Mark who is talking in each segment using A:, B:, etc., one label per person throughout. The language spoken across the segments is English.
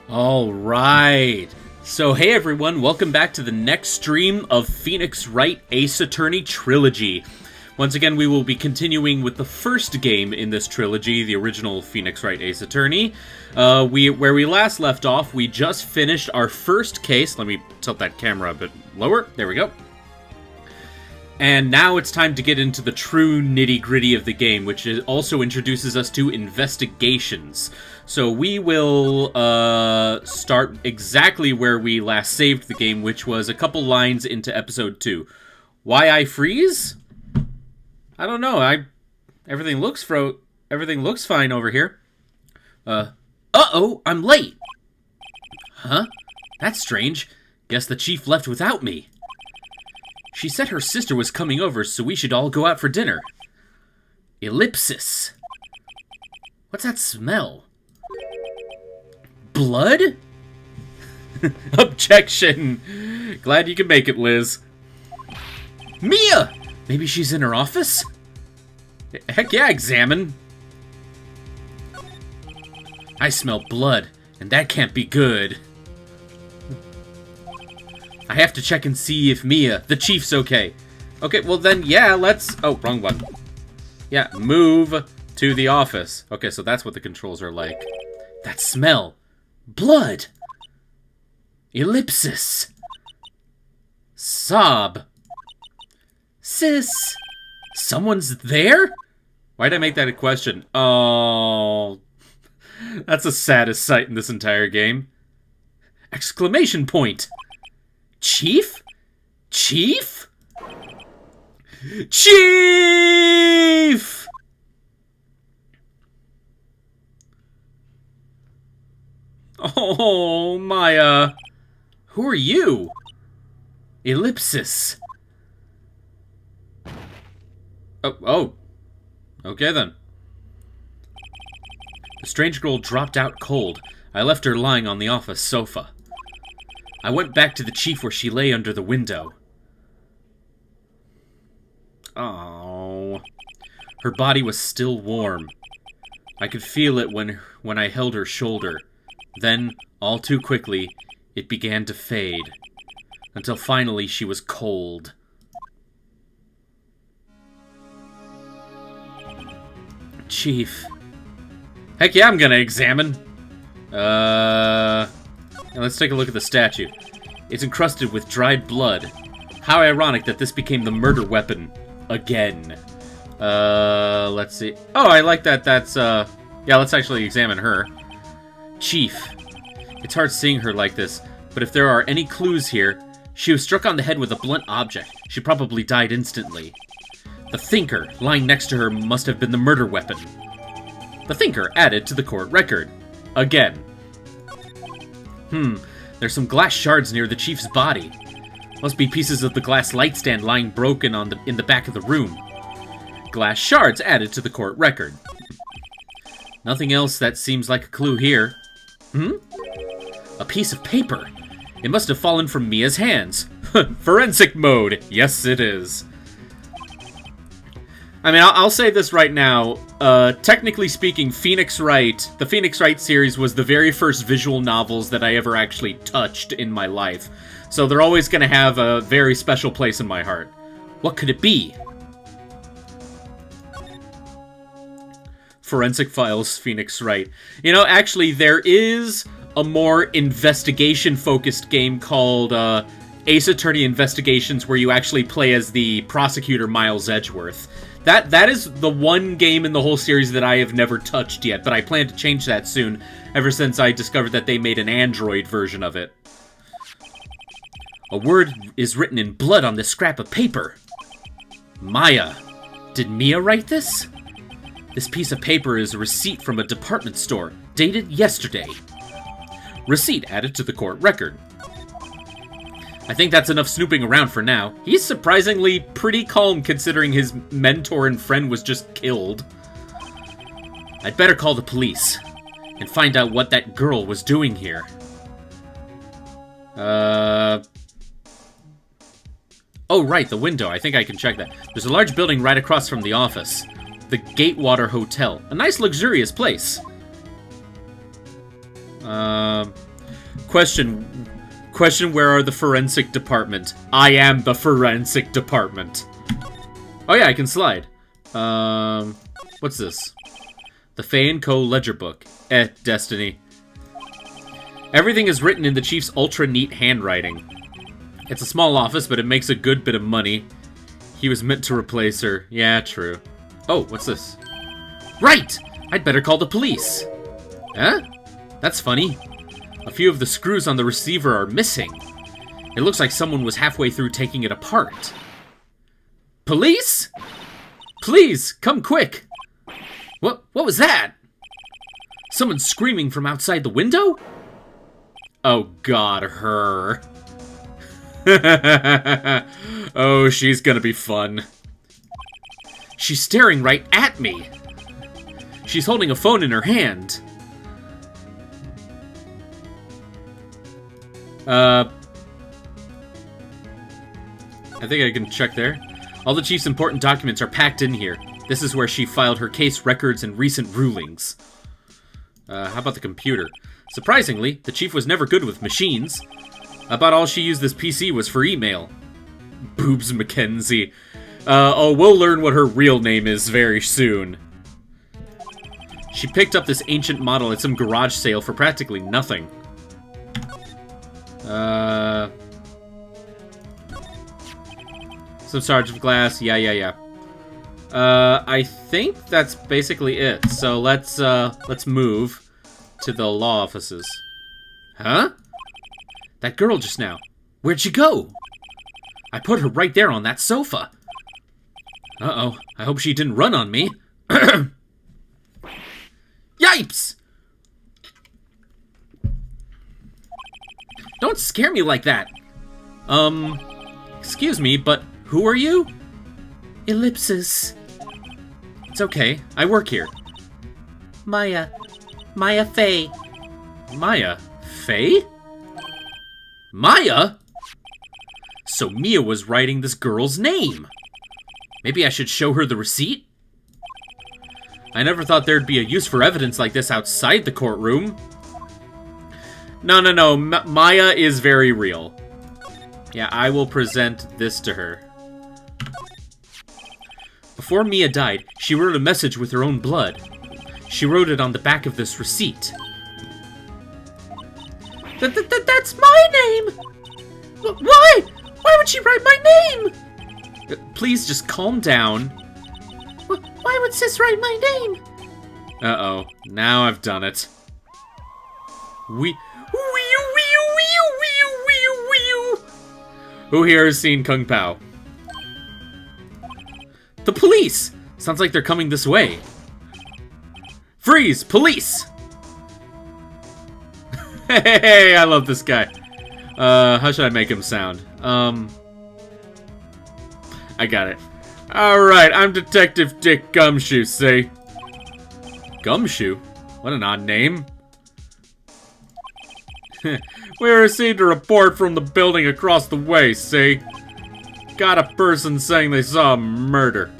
A: All right. So, hey everyone, welcome back to the next stream of Phoenix Wright Ace Attorney Trilogy. Once again, we will be continuing with the first game in this trilogy, the original Phoenix Wright Ace Attorney. Where we last left off, we just finished our first case. Let me tilt that camera a bit lower. There we go. And now it's time to get into the true nitty-gritty of the game, which also introduces us to investigations. So we will start exactly where we last saved the game, which was a couple lines into episode 2. Why I freeze? I don't know. Everything looks fine over here. Uh-oh, I'm late. Huh? That's strange. Guess the chief left without me. She said her sister was coming over, so we should all go out for dinner. Ellipsis. What's that smell? Blood? Objection. Glad you could make it, Liz. Mia! Maybe she's in her office? Heck yeah, examine. I smell blood, and that can't be good. I have to check and see if Mia, the chief's okay. Okay, well then, yeah, let's... Oh, wrong one. Yeah, move to the office. Okay, so that's what the controls are like. That smell. Blood. Ellipsis. Sob. Sis. Someone's there? Why'd I make that a question? Oh... That's the saddest sight in this entire game. Exclamation point. Chief? Chief? Chief! Oh, Maya. Who are you? Ellipsis. Oh. Okay then. The strange girl dropped out cold. I left her lying on the office sofa. I went back to the chief where she lay under the window. Oh, her body was still warm. I could feel it when I held her shoulder. Then, all too quickly, it began to fade. Until finally she was cold. Chief. Heck yeah, I'm gonna examine. Now let's take a look at the statue. It's encrusted with dried blood. How ironic that this became the murder weapon. Again. Let's see. Oh, I like that that's, yeah, let's actually examine her. Chief. It's hard seeing her like this, but if there are any clues here, she was struck on the head with a blunt object. She probably died instantly. The thinker lying next to her must have been the murder weapon. The thinker added to the court record. Again. There's some glass shards near the chief's body. Must be pieces of the glass light stand lying broken in the back of the room. Glass shards added to the court record. Nothing else that seems like a clue here. A piece of paper. It must have fallen from Mia's hands. Forensic mode. Yes, it is. I mean, I'll say this right now. Technically speaking, the Phoenix Wright series was the very first visual novels that I ever actually touched in my life. So they're always going to have a very special place in my heart. What could it be? Forensic Files, Phoenix Wright. You know, actually, there is a more investigation-focused game called Ace Attorney Investigations, where you actually play as the prosecutor Miles Edgeworth. That is the one game in the whole series that I have never touched yet, but I plan to change that soon, ever since I discovered that they made an Android version of it. A word is written in blood on this scrap of paper. Maya. Did Mia write this? This piece of paper is a receipt from a department store, dated yesterday. Receipt added to the court record. I think that's enough snooping around for now. He's surprisingly pretty calm considering his mentor and friend was just killed. I'd better call the police and find out what that girl was doing here. Oh, right, the window. I think I can check that. There's a large building right across from the office. The Gatewater Hotel. A nice, luxurious place. Question, where are the forensic department? I am the forensic department. Oh yeah, I can slide. What's this? The Fey & Co. Ledger Book. Destiny. Everything is written in the Chief's ultra-neat handwriting. It's a small office, but it makes a good bit of money. He was meant to replace her. Yeah, true. Oh, what's this? Right! I'd better call the police. Huh? That's funny. A few of the screws on the receiver are missing. It looks like someone was halfway through taking it apart. Police? Please, come quick. What was that? Someone screaming from outside the window? Oh god, her. Oh, she's gonna be fun. She's staring right at me. She's holding a phone in her hand. I think I can check there. All the Chief's important documents are packed in here. This is where she filed her case records and recent rulings. How about the computer? Surprisingly, the Chief was never good with machines. About all she used this PC was for email. Boobs Mackenzie. Oh, we'll learn what her real name is very soon. She picked up this ancient model at some garage sale for practically nothing. Some shards of glass. Yeah. I think that's basically it. So let's move to the law offices. Huh? That girl just now. Where'd she go? I put her right there on that sofa. Uh-oh. I hope she didn't run on me. Yipes! Don't scare me like that. Excuse me, but who are you? Ellipsis. It's okay. I work here. Maya Fey. Maya Fey? Maya? So Mia was writing this girl's name. Maybe I should show her the receipt? I never thought there'd be a use for evidence like this outside the courtroom. No. Maya is very real. Yeah, I will present this to her. Before Mia died, she wrote a message with her own blood. She wrote it on the back of this receipt. That's my name! Why? Why would she write my name? Please just calm down. Why would Sis write my name? Uh-oh. Now I've done it. Who here has seen Kung Pao? The police! Sounds like they're coming this way. Freeze! Police! Hey, I love this guy. How should I make him sound? I got it. Alright, I'm Detective Dick Gumshoe, see? Gumshoe? What an odd name. We received a report from the building across the way, see? Got a person saying they saw a murder.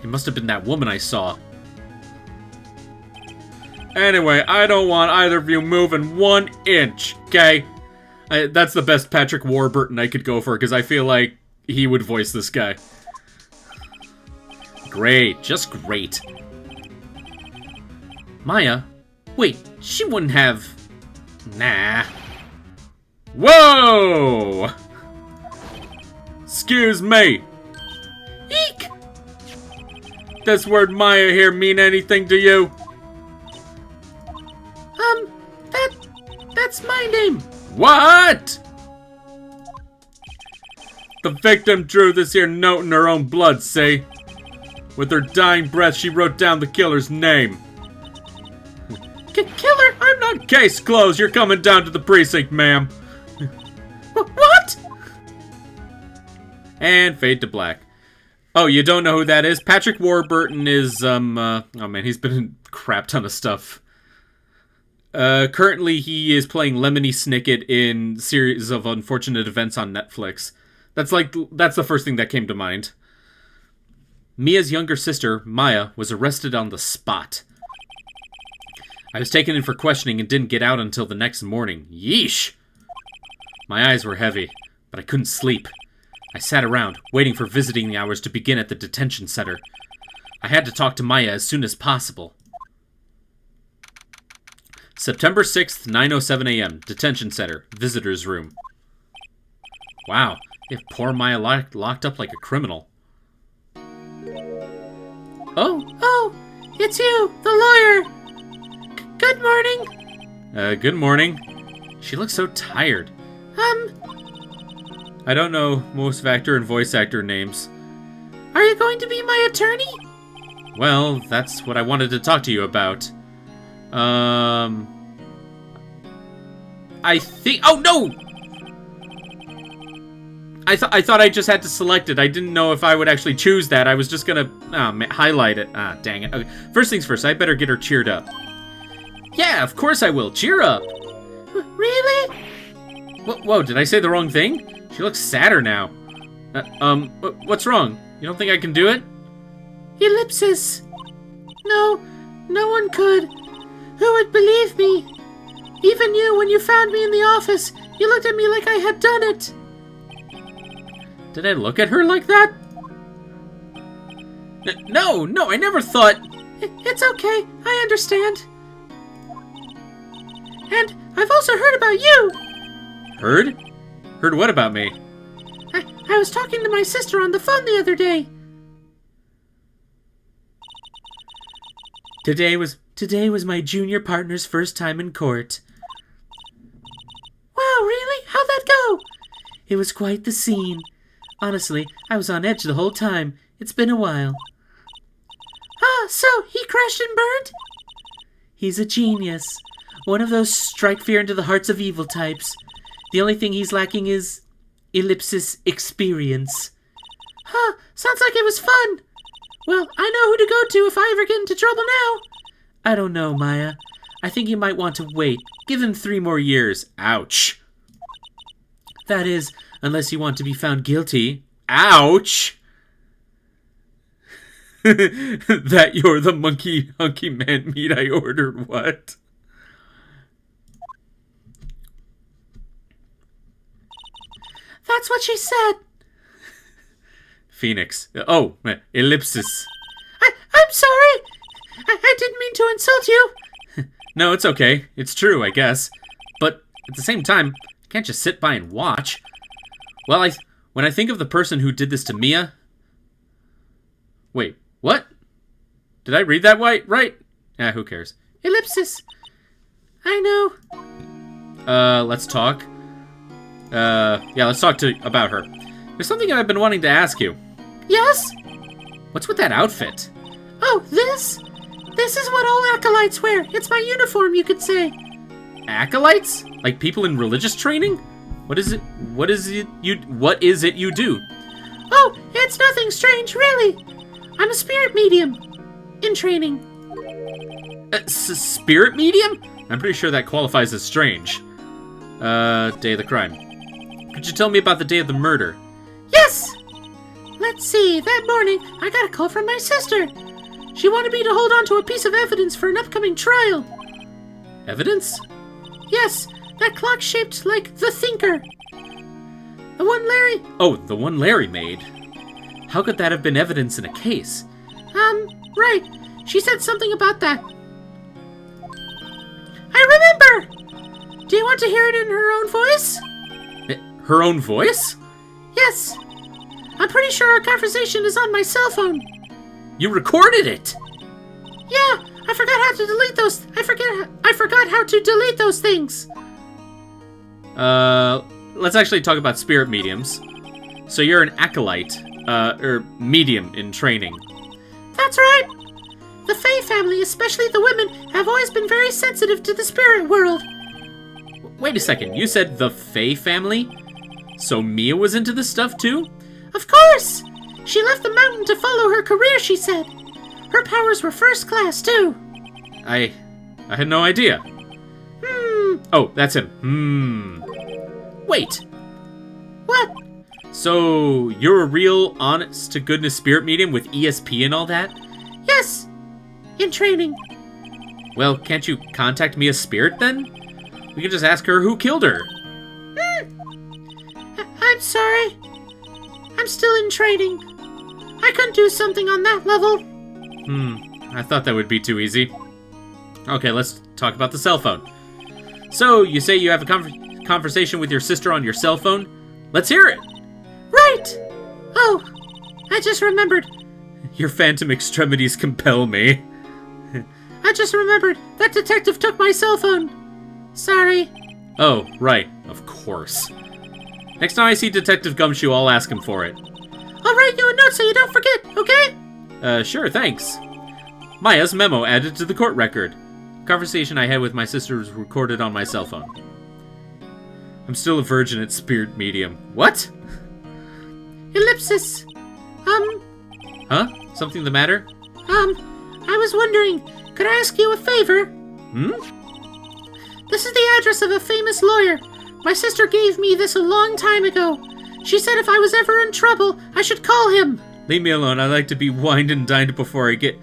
A: It must have been that woman I saw. Anyway, I don't want either of you moving 1 inch, okay? That's the best Patrick Warburton I could go for, because I feel like he would voice this guy. Great, just great. Maya? Wait, she wouldn't have... Nah. Whoa! Excuse me. Eek! Does word Maya here mean anything to you? That's my name. What? The victim drew this here note in her own blood, see? With her dying breath, she wrote down the killer's name. Killer? I'm not... Case closed. You're coming down to the precinct, ma'am. What? And fade to black. Oh, you don't know who that is? Patrick Warburton is, oh man, he's been in a crap ton of stuff. Currently, he is playing Lemony Snicket in Series of Unfortunate Events on Netflix. That's the first thing that came to mind. Mia's younger sister, Maya, was arrested on the spot. I was taken in for questioning and didn't get out until the next morning. Yeesh! My eyes were heavy, but I couldn't sleep. I sat around, waiting for visiting hours to begin at the detention center. I had to talk to Maya as soon as possible. September 6th, 9:07 a.m. Detention Center. Visitor's Room. Wow, they have poor Maya locked up like a criminal.
B: Oh, it's you, the lawyer. Good morning.
A: Good morning. She looks so tired. I don't know most actor and voice actor names.
B: Are you going to be my attorney?
A: Well, that's what I wanted to talk to you about. I think... Oh, no! I thought I just had to select it. I didn't know if I would actually choose that. I was just gonna highlight it. Ah, dang it. Okay. First things first, I better get her cheered up. Yeah, of course I will. Cheer up.
B: Really?
A: Whoa, did I say the wrong thing? She looks sadder now. What's wrong? You don't think I can do it?
B: Ellipsis. No one could. Who would believe me? Even you, when you found me in the office, you looked at me like I had done it.
A: Did I look at her like that? No, I never thought...
B: It's okay, I understand. And I've also heard about you.
A: Heard? Heard what about me?
B: I was talking to my sister on the phone the other day. Today was my junior partner's first time in court. Wow, really? How'd that go? It was quite the scene. Honestly, I was on edge the whole time. It's been a while. Ah, so he crashed and burned? He's a genius. One of those strike fear into the hearts of evil types. The only thing he's lacking is ellipsis experience. Huh, sounds like it was fun. Well, I know who to go to if I ever get into trouble now. I don't know, Maya. I think you might want to wait. Give him 3 more years.
A: Ouch.
B: That is, unless you want to be found guilty.
A: Ouch! That you're the monkey hunky man meat I ordered, what?
B: That's what she said.
A: Phoenix. Oh, ellipsis.
B: I'm sorry. I didn't mean to insult you.
A: No, it's okay. It's true, I guess. But at the same time, I can't just sit by and watch. Well, when I think of the person who did this to Mia... Wait, what? Did I read that right? Who cares?
B: Ellipsis. I know.
A: Let's talk. Let's talk about her. There's something I've been wanting to ask you.
B: Yes?
A: What's with that outfit?
B: Oh, this? This is what all acolytes wear. It's my uniform, you could say.
A: Acolytes? Like people in religious training? What is it you do?
B: Oh, it's nothing strange, really. I'm a spirit medium. In training.
A: Spirit medium? I'm pretty sure that qualifies as strange. Day of the crime. Could you tell me about the day of the murder?
B: Yes! Let's see, that morning, I got a call from my sister. She wanted me to hold on to a piece of evidence for an upcoming trial.
A: Evidence?
B: Yes, that clock shaped like the Thinker. The one Larry...
A: Oh, the one Larry made. How could that have been evidence in a case?
B: Right. She said something about that. I remember! Do you want to hear it in her own voice?
A: Her own voice?
B: Yes. I'm pretty sure our conversation is on my cell phone.
A: You recorded it?
B: Yeah, I forgot how to delete those. I forgot how to delete those things.
A: Let's actually talk about spirit mediums. So you're an acolyte, or medium in training.
B: That's right. The Fae family, especially the women, have always been very sensitive to the spirit world.
A: Wait a second, you said the Fae family? So Mia was into this stuff too?
B: Of course! She left the mountain to follow her career, she said. Her powers were first class, too.
A: I had no idea. Oh, that's him. Wait.
B: What?
A: So, you're a real, honest-to-goodness spirit medium with ESP and all that?
B: Yes. In training.
A: Well, can't you contact Mia's spirit then? We can just ask her who killed her.
B: I'm sorry. I'm still in training. I couldn't do something on that level.
A: I thought that would be too easy. Okay, let's talk about the cell phone. So, you say you have a conversation with your sister on your cell phone? Let's hear it!
B: Right! Oh, I just remembered.
A: Your phantom extremities compel me.
B: I just remembered. That detective took my cell phone. Sorry.
A: Oh, right. Of course. Next time I see Detective Gumshoe, I'll ask him for it.
B: I'll write you a note so you don't forget, okay?
A: Sure, thanks. Maya's memo added to the court record. Conversation I had with my sister was recorded on my cell phone. I'm still a virgin at spirit medium. What?
B: Ellipsis.
A: Huh? Something the matter?
B: I was wondering, could I ask you a favor? This is the address of a famous lawyer. My sister gave me this a long time ago. She said if I was ever in trouble, I should call him.
A: Leave me alone. I like to be wined and dined before I get...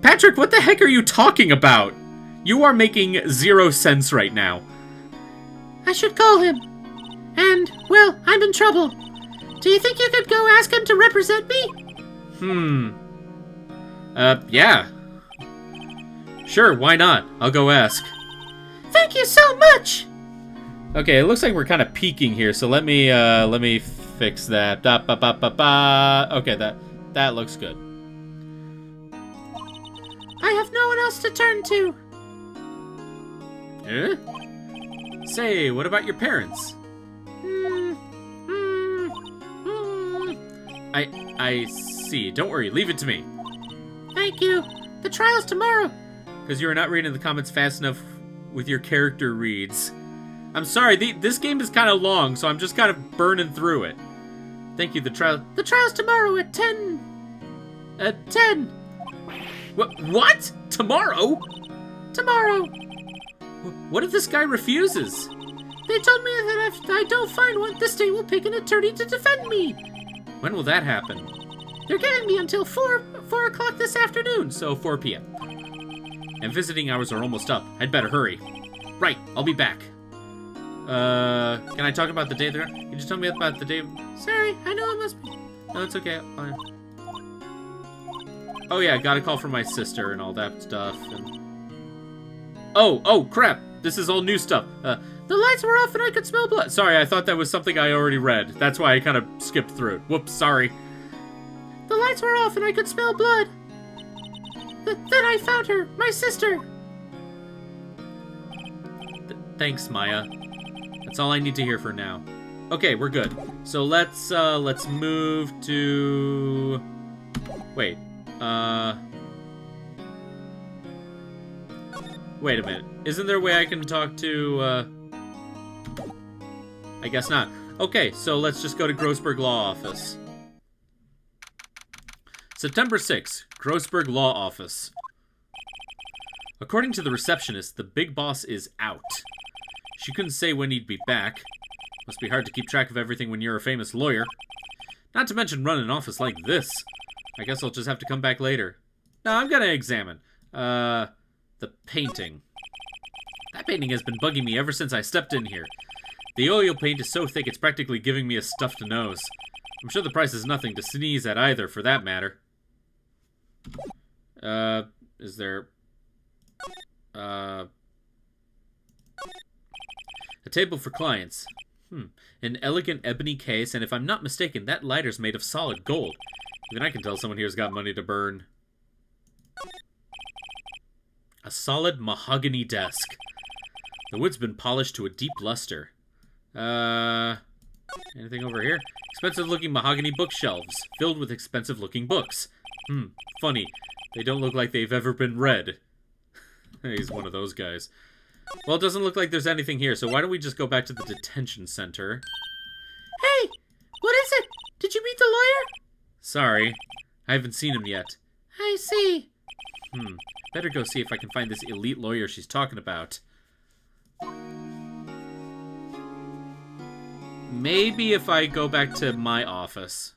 A: Patrick, what the heck are you talking about? You are making 0 sense right now.
B: I should call him. And, well, I'm in trouble. Do you think you could go ask him to represent me?
A: Yeah. Sure, why not? I'll go ask.
B: Thank you so much!
A: Okay, it looks like we're kind of peaking here, so let me fix that. Okay, that looks good.
B: I have no one else to turn to.
A: Say, what about your parents? I see. Don't worry, leave it to me.
B: Thank you. The trial's tomorrow.
A: Because you're not reading the comments fast enough with your character reads. I'm sorry, this game is kind of long, so I'm just kind of burning through it. Thank you, the trial's
B: tomorrow at 10. At 10.
A: What? Tomorrow?
B: Tomorrow.
A: What if this guy refuses?
B: They told me that if I don't find one, the state will pick an attorney to defend me.
A: When will that happen?
B: They're giving me until 4 o'clock this afternoon.
A: So 4 p.m. And visiting hours are almost up. I'd better hurry. Right, I'll be back. Can I talk about the day there? Can you just tell me about the day?
B: Sorry, I know it must be.
A: No, it's okay. Fine. Oh yeah, got a call from my sister and all that stuff. And... Oh, crap! This is all new stuff.
B: The lights were off and I could smell blood.
A: Sorry, I thought that was something I already read. That's why I kind of skipped through it. Whoops, sorry.
B: The lights were off and I could smell blood. Then I found her, my sister.
A: Thanks, Maya. That's all I need to hear for now. Okay, we're good. So let's move to... Wait. Wait a minute. Isn't there a way I can talk to, I guess not. Okay, so let's just go to Grossberg Law Office. September 6th, Grossberg Law Office. According to the receptionist, the big boss is out. She couldn't say when he'd be back. Must be hard to keep track of everything when you're a famous lawyer. Not to mention run an office like this. I guess I'll just have to come back later. No, I'm gonna examine. The painting. That painting has been bugging me ever since I stepped in here. The oil paint is so thick it's practically giving me a stuffed nose. I'm sure the price is nothing to sneeze at either, for that matter. Is there... A table for clients. An elegant ebony case, and if I'm not mistaken, that lighter's made of solid gold. Even I can tell someone here's got money to burn. A solid mahogany desk. The wood's been polished to a deep luster. Anything over here? Expensive-looking mahogany bookshelves, filled with expensive-looking books. Funny. They don't look like they've ever been read. He's one of those guys. Well, it doesn't look like there's anything here, so why don't we just go back to the detention center?
B: Hey! What is it? Did you meet the lawyer?
A: Sorry. I haven't seen him yet.
B: I see.
A: Better go see if I can find this elite lawyer she's talking about. Maybe if I go back to my office.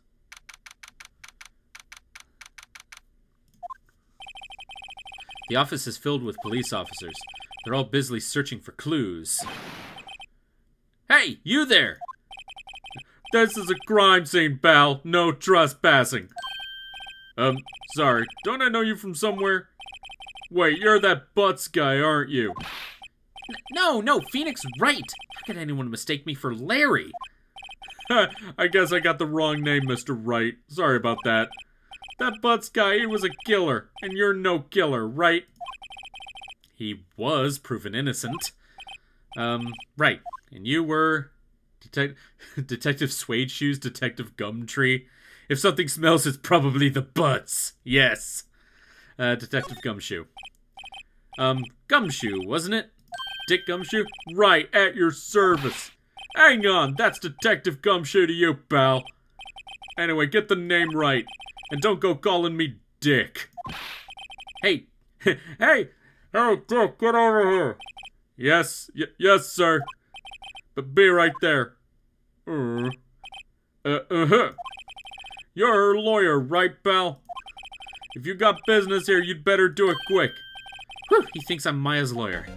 A: The office is filled with police officers. They're all busily searching for clues. Hey, you there! This is a crime scene, pal. No trespassing. Sorry. Don't I know you from somewhere? Wait, you're that Butts guy, aren't you?
B: No, Phoenix Wright. How could anyone mistake me for Larry?
A: I guess I got the wrong name, Mr. Wright. Sorry about that. That Butts guy, he was a killer, and you're no killer, right? He was proven innocent. Right. And you were... Detective Suede Shoes, Detective Gumtree. If something smells, it's probably the Butts. Yes. Detective Gumshoe. Gumshoe, wasn't it? Dick Gumshoe? Right, at your service. Hang on, that's Detective Gumshoe to you, pal. Anyway, get the name right. And don't go calling me Dick. Hey. Hey, Dick, get over here. Yes, yes, sir. But be right there. You're her lawyer, right, pal? If you got business here, you'd better do it quick.
B: Whew, he thinks I'm Maya's lawyer.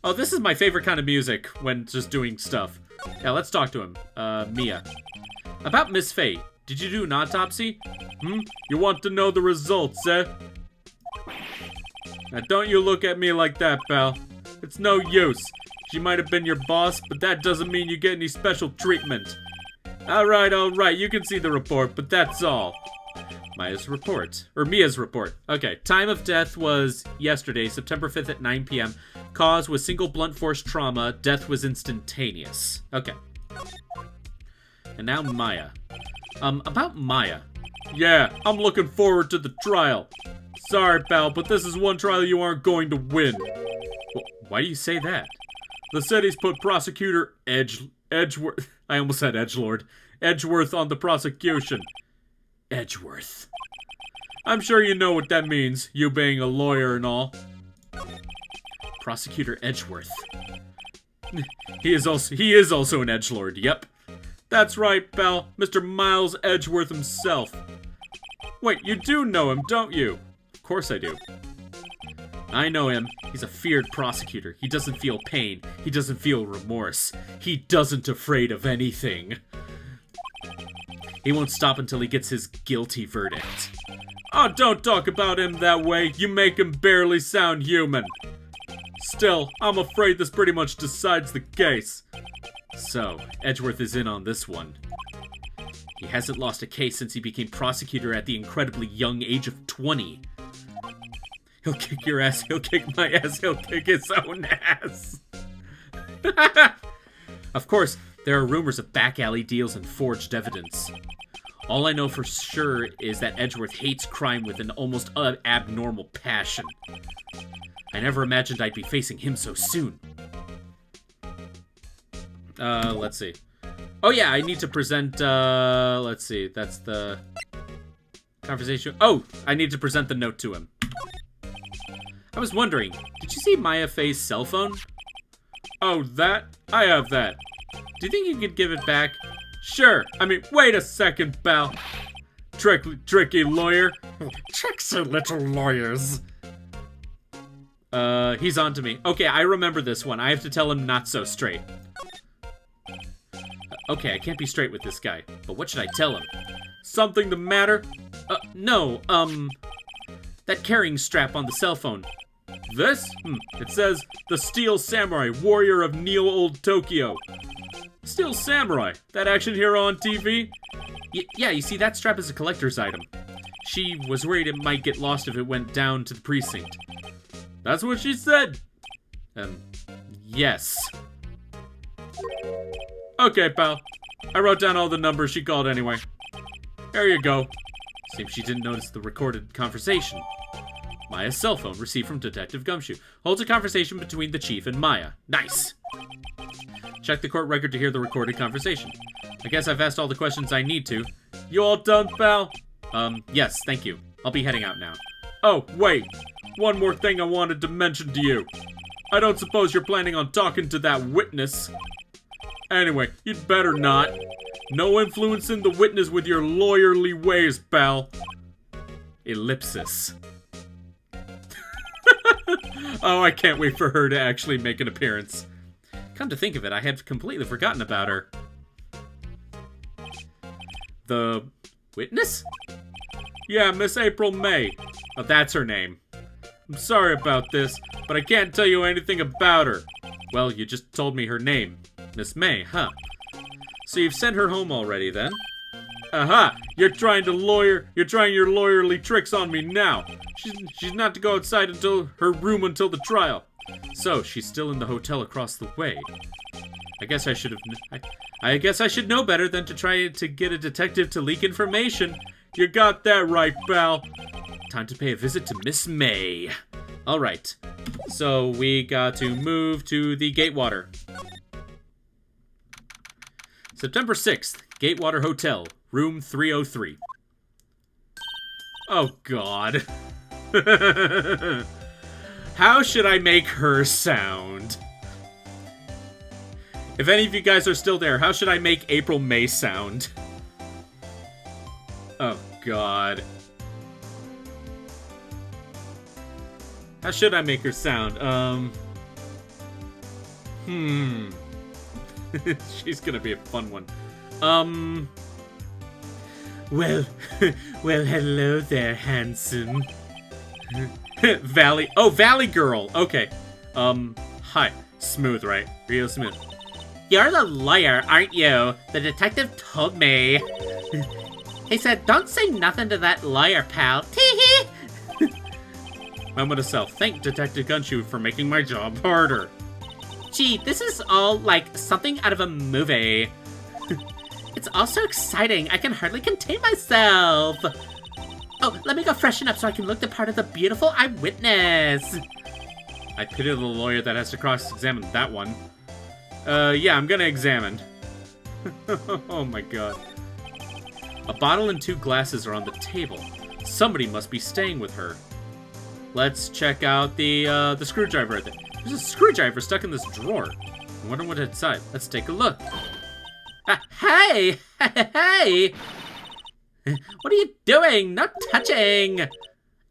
A: Oh, this is my favorite kind of music when just doing stuff. Yeah, let's talk to him. Mia. About Miss Faye, did you do an autopsy? You want to know the results, eh? Now, don't you look at me like that, pal. It's no use. She might have been your boss, but that doesn't mean you get any special treatment. Alright, you can see the report, but that's all. Mia's report. Okay, time of death was yesterday, September 5th at 9 p.m. Cause was single blunt force trauma. Death was instantaneous. Okay. And now Maya. About Maya. Yeah, I'm looking forward to the trial. Sorry, pal, but this is one trial you aren't going to win. Why do you say that? The city's put prosecutor Edgeworth. I almost said Edgelord. Edgeworth on the prosecution. Edgeworth. I'm sure you know what that means, you being a lawyer and all. Prosecutor Edgeworth. He is also an edgelord, yep. That's right, pal. Mr. Miles Edgeworth himself. Wait, you do know him, don't you? Of course I do. I know him. He's a feared prosecutor. He doesn't feel pain. He doesn't feel remorse. He doesn't afraid of anything. He won't stop until he gets his guilty verdict. Oh, don't talk about him that way. You make him barely sound human. Still, I'm afraid this pretty much decides the case. So, Edgeworth is in on this one. He hasn't lost a case since he became prosecutor at the incredibly young age of 20. He'll kick your ass, he'll kick my ass, he'll kick his own ass. Of course, there are rumors of back alley deals and forged evidence. All I know for sure is that Edgeworth hates crime with an almost abnormal passion. I never imagined I'd be facing him so soon. Let's see. Oh yeah, I need to present, let's see, that's the conversation. Oh, I need to present the note to him. I was wondering, did you see Maya Faye's cell phone? Oh, that? I have that. Do you think you could give it back? Sure. I mean, wait a second, pal. Tricky lawyer.
B: Tricksy little lawyers.
A: He's on to me. Okay, I remember this one. I have to tell him not so straight. Okay, I can't be straight with this guy. But what should I tell him? Something the matter? No, that carrying strap on the cell phone. This? It says, the Steel Samurai, warrior of Neo Old Tokyo. Steel Samurai? That action hero on TV? Yeah, you see, that strap is a collector's item. She was worried it might get lost if it went down to the precinct. That's what she said. Yes. Okay, pal. I wrote down all the numbers she called anyway. There you go. Seems she didn't notice the recorded conversation. Maya's cell phone received from Detective Gumshoe. Holds a conversation between the chief and Maya. Nice. Check the court record to hear the recorded conversation. I guess I've asked all the questions I need to. You all done, pal? Yes, thank you. I'll be heading out now. Oh, wait. One more thing I wanted to mention to you. I don't suppose you're planning on talking to that witness. Anyway, you'd better not. No influencing the witness with your lawyerly ways, pal. Ellipsis. Oh, I can't wait for her to actually make an appearance. Come to think of it, I had completely forgotten about her. The witness? Yeah, Miss April May. Oh, that's her name. I'm sorry about this, but I can't tell you anything about her. Well, you just told me her name. Miss May, huh? So you've sent her home already, then? Aha! You're trying your lawyerly tricks on me now. She's not to go outside until her room until the trial. So, she's still in the hotel across the way. I guess I should know better than to try to get a detective to leak information. You got that right, pal. Time to pay a visit to Miss May. Alright. So, we got to move to the Gatewater. September 6th, Gatewater Hotel, room 303. Oh, God. How should I make her sound? If any of you guys are still there, how should I make April May sound? Oh, God. How should I make her sound? She's gonna be a fun one. Well, hello there, handsome. Valley Girl. Okay. Hi. Smooth, right? Real smooth. You're the lawyer, aren't you? The detective told me. He said, don't say nothing to that lawyer, pal. Tee-hee! Moment of self. Thank Detective Gunshoe for making my job harder. Gee, this is all like something out of a movie. It's all so exciting, I can hardly contain myself. Oh, let me go freshen up so I can look the part of the beautiful eyewitness. I pity the lawyer that has to cross-examine that one. Yeah, I'm gonna examine. Oh my god. A bottle and 2 glasses are on the table. Somebody must be staying with her. Let's check out the screwdriver right there. There's a screwdriver stuck in this drawer. I wonder what's inside. Let's take a look. Hey! Hey! What are you doing? No touching!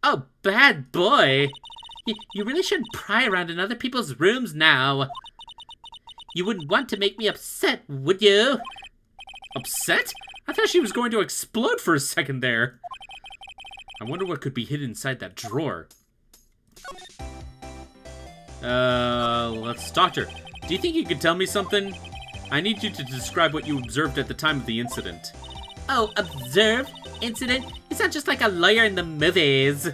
A: Oh, bad boy. You really shouldn't pry around in other people's rooms now. You wouldn't want to make me upset, would you? Upset? I thought she was going to explode for a second there. I wonder what could be hidden inside that drawer. Doctor, do you think you could tell me something? I need you to describe what you observed at the time of the incident. Oh, observe? Incident? It's not just like a lawyer in the movies.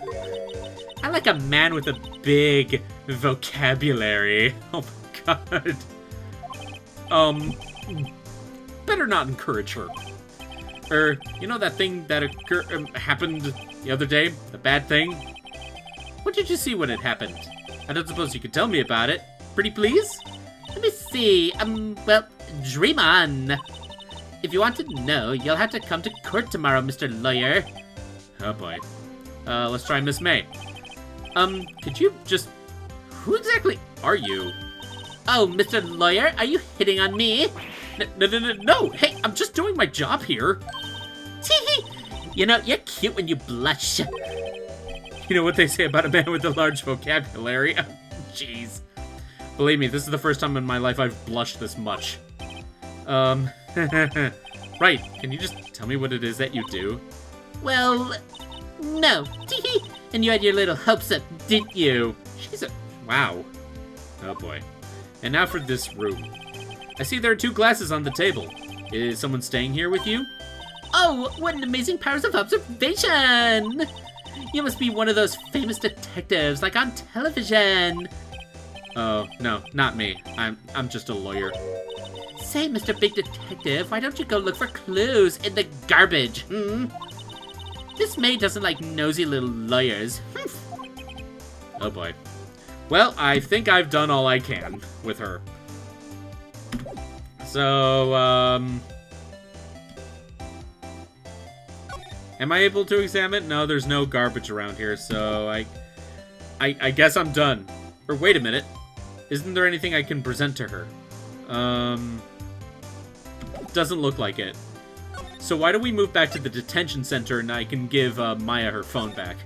A: I like a man with a big vocabulary. Oh my god. Better not encourage her. You know that thing that happened the other day? The bad thing? What did you see when it happened? I don't suppose you could tell me about it. Pretty please? Let me see. Well, dream on. If you want to know, you'll have to come to court tomorrow, Mr. Lawyer. Oh boy. Let's try Miss May. Could you just... Who exactly are you? Oh, Mr. Lawyer, are you hitting on me? No! Hey, I'm just doing my job here. Tee-hee! You know, you're cute when you blush. You know what they say about a man with a large vocabulary? Jeez. Believe me, this is the first time in my life I've blushed this much. Right, can you just tell me what it is that you do? Well, no. Tee-hee! And you had your little hopes up, didn't you? Wow. Oh boy. And now for this room. I see there are 2 glasses on the table. Is someone staying here with you? Oh, what an amazing powers of observation! You must be one of those famous detectives, like on television. Oh, no, not me. I'm just a lawyer. Say, Mr. Big Detective, why don't you go look for clues in the garbage, This May doesn't like nosy little lawyers. Oh boy. Well, I think I've done all I can with her. So, am I able to examine? No, there's no garbage around here, so I guess I'm done. Or wait a minute. Isn't there anything I can present to her? Doesn't look like it. So why don't we move back to the detention center and I can give Maya her phone back.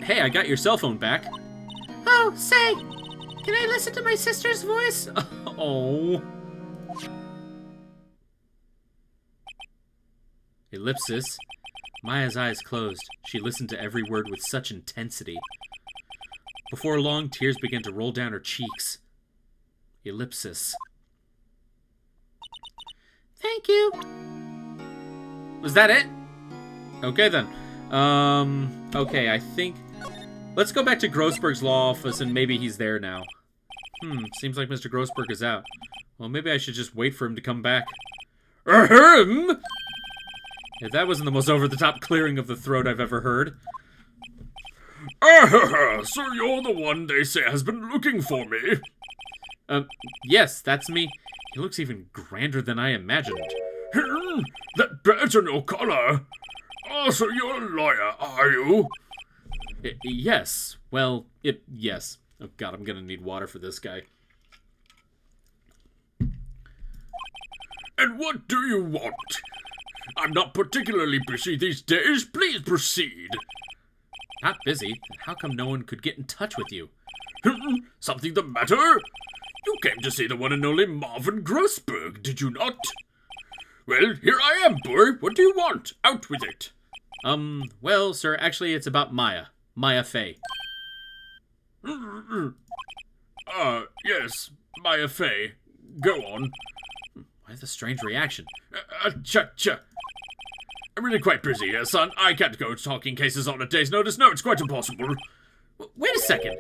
A: hey, I got your cell phone back.
B: Oh, say, can I listen to my sister's voice?
A: Oh. Ellipsis. Maya's eyes closed. She listened to every word with such intensity. Before long, tears began to roll down her cheeks. Ellipsis.
B: Thank you.
A: Was that it? Okay, then. Okay, I think... Let's go back to Grossberg's law office, and maybe he's there now. Seems like Mr. Grossberg is out. Well, maybe I should just wait for him to come back. Ahem! If that wasn't the most over-the-top clearing of the throat I've ever heard.
C: So you're the one they say has been looking for me.
A: Yes, that's me. He looks even grander than I imagined.
C: That badge on your collar. Oh, so you're a lawyer, are you?
A: Yes. Well, yes. Oh god, I'm gonna need water for this guy.
C: And what do you want? I'm not particularly busy these days. Please proceed.
A: Not busy? How come no one could get in touch with you?
C: Something the matter? You came to see the one and only Marvin Grossberg, did you not? Well, here I am, boy. What do you want? Out with it.
A: Well, sir, actually it's about Maya. Maya Fey.
C: Yes, Maya Fey. Go on.
A: Why the strange reaction?
C: Cha. I'm really quite busy here, son. I can't go talking cases on a day's notice. No, it's quite impossible.
A: Wait a second.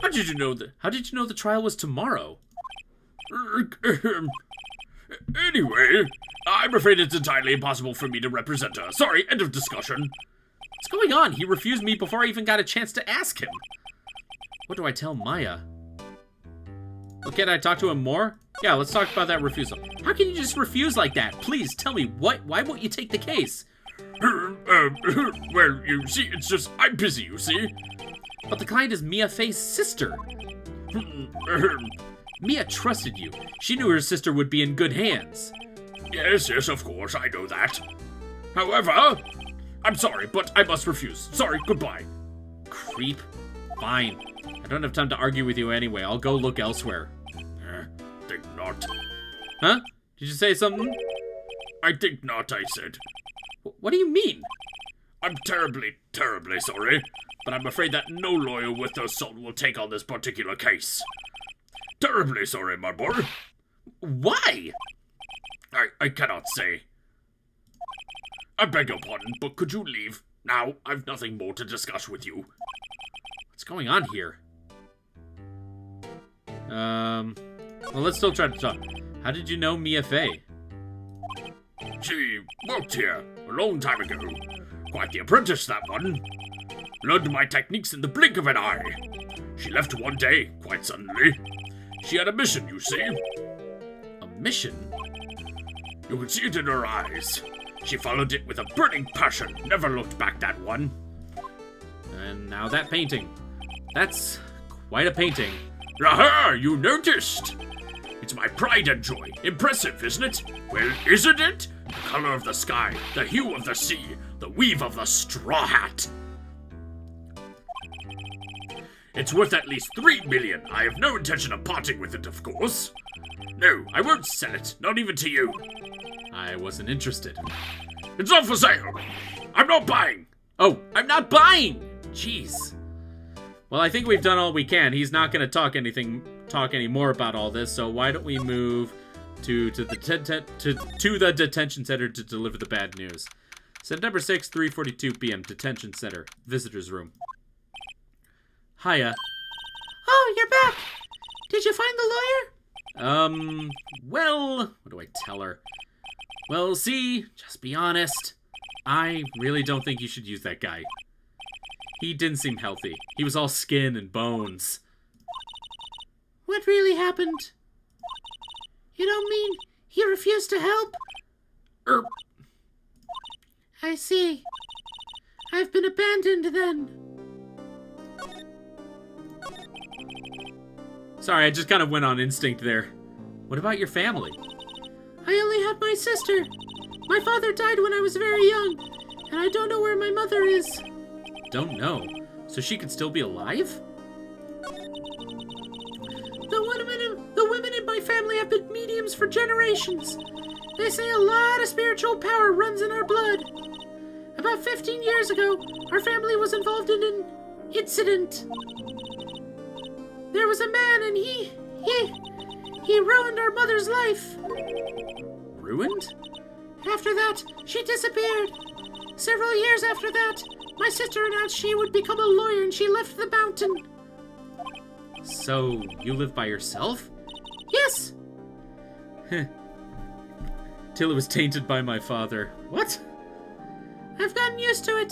A: How did you know the trial was tomorrow?
C: Anyway, I'm afraid it's entirely impossible for me to represent her. Sorry, end of discussion.
A: What's going on? He refused me before I even got a chance to ask him. What do I tell Maya? Well, can I talk to him more? Yeah, let's talk about that refusal. How can you just refuse like that? Please, tell me, why won't you take the case?
C: Well, you see, it's just, I'm busy, you see.
A: But the client is Mia Fey's sister. Mia trusted you. She knew her sister would be in good hands.
C: Yes, of course, I know that. However, I'm sorry, but I must refuse. Sorry, goodbye.
A: Creep. Fine. I don't have time to argue with you anyway. I'll go look elsewhere.
C: Think not.
A: Huh? Did you say something?
C: I think not, I said.
A: What do you mean?
C: I'm terribly, terribly sorry, but I'm afraid that no lawyer worth their salt will take on this particular case. Terribly sorry, my boy.
A: Why?
C: I cannot say. I beg your pardon, but could you leave? Now, I've nothing more to discuss with you.
A: What's going on here? Well, let's still try to talk. How did you know Mia Fey?
C: She worked here a long time ago. Quite the apprentice, that one. Learned my techniques in the blink of an eye. She left one day, quite suddenly. She had a mission, you see.
A: A mission?
C: You could see it in her eyes. She followed it with a burning passion. Never looked back, that one.
A: And now that painting. That's quite a painting.
C: Aha! You noticed! It's my pride and joy. Impressive, isn't it? Well, isn't it? The color of the sky, the hue of the sea, the weave of the straw hat. It's worth at least 3 million. I have no intention of parting with it, of course. No, I won't sell it, not even to you.
A: I wasn't interested.
C: It's not for sale. I'm not buying.
A: Oh, I'm not buying! Jeez. Well, I think we've done all we can. He's not going to talk any more about all this, so why don't we move to the detention center to deliver the bad news. September 6th, 3:42 p.m. Detention Center. Visitor's room. Hiya.
B: Oh, you're back. Did you find the lawyer?
A: Well, what do I tell her? Well, see, just be honest. I really don't think you should use that guy. He didn't seem healthy. He was all skin and bones.
B: What really happened? You don't mean he refused to help? I see. I've been abandoned then.
A: Sorry, I just kind of went on instinct there. What about your family?
B: I only had my sister. My father died when I was very young, and I don't know where my mother is.
A: Don't know? So she could still be alive?
B: The women in my family have been mediums for generations. They say a lot of spiritual power runs in our blood. About 15 years ago, our family was involved in an incident. There was a man and he ruined our mother's life.
A: Ruined?
B: After that, she disappeared. Several years after that, my sister announced she would become a lawyer and she left the mountain.
A: So, you live by yourself?
B: Yes.
A: Till it was tainted by my father. What?
B: I've gotten used to it.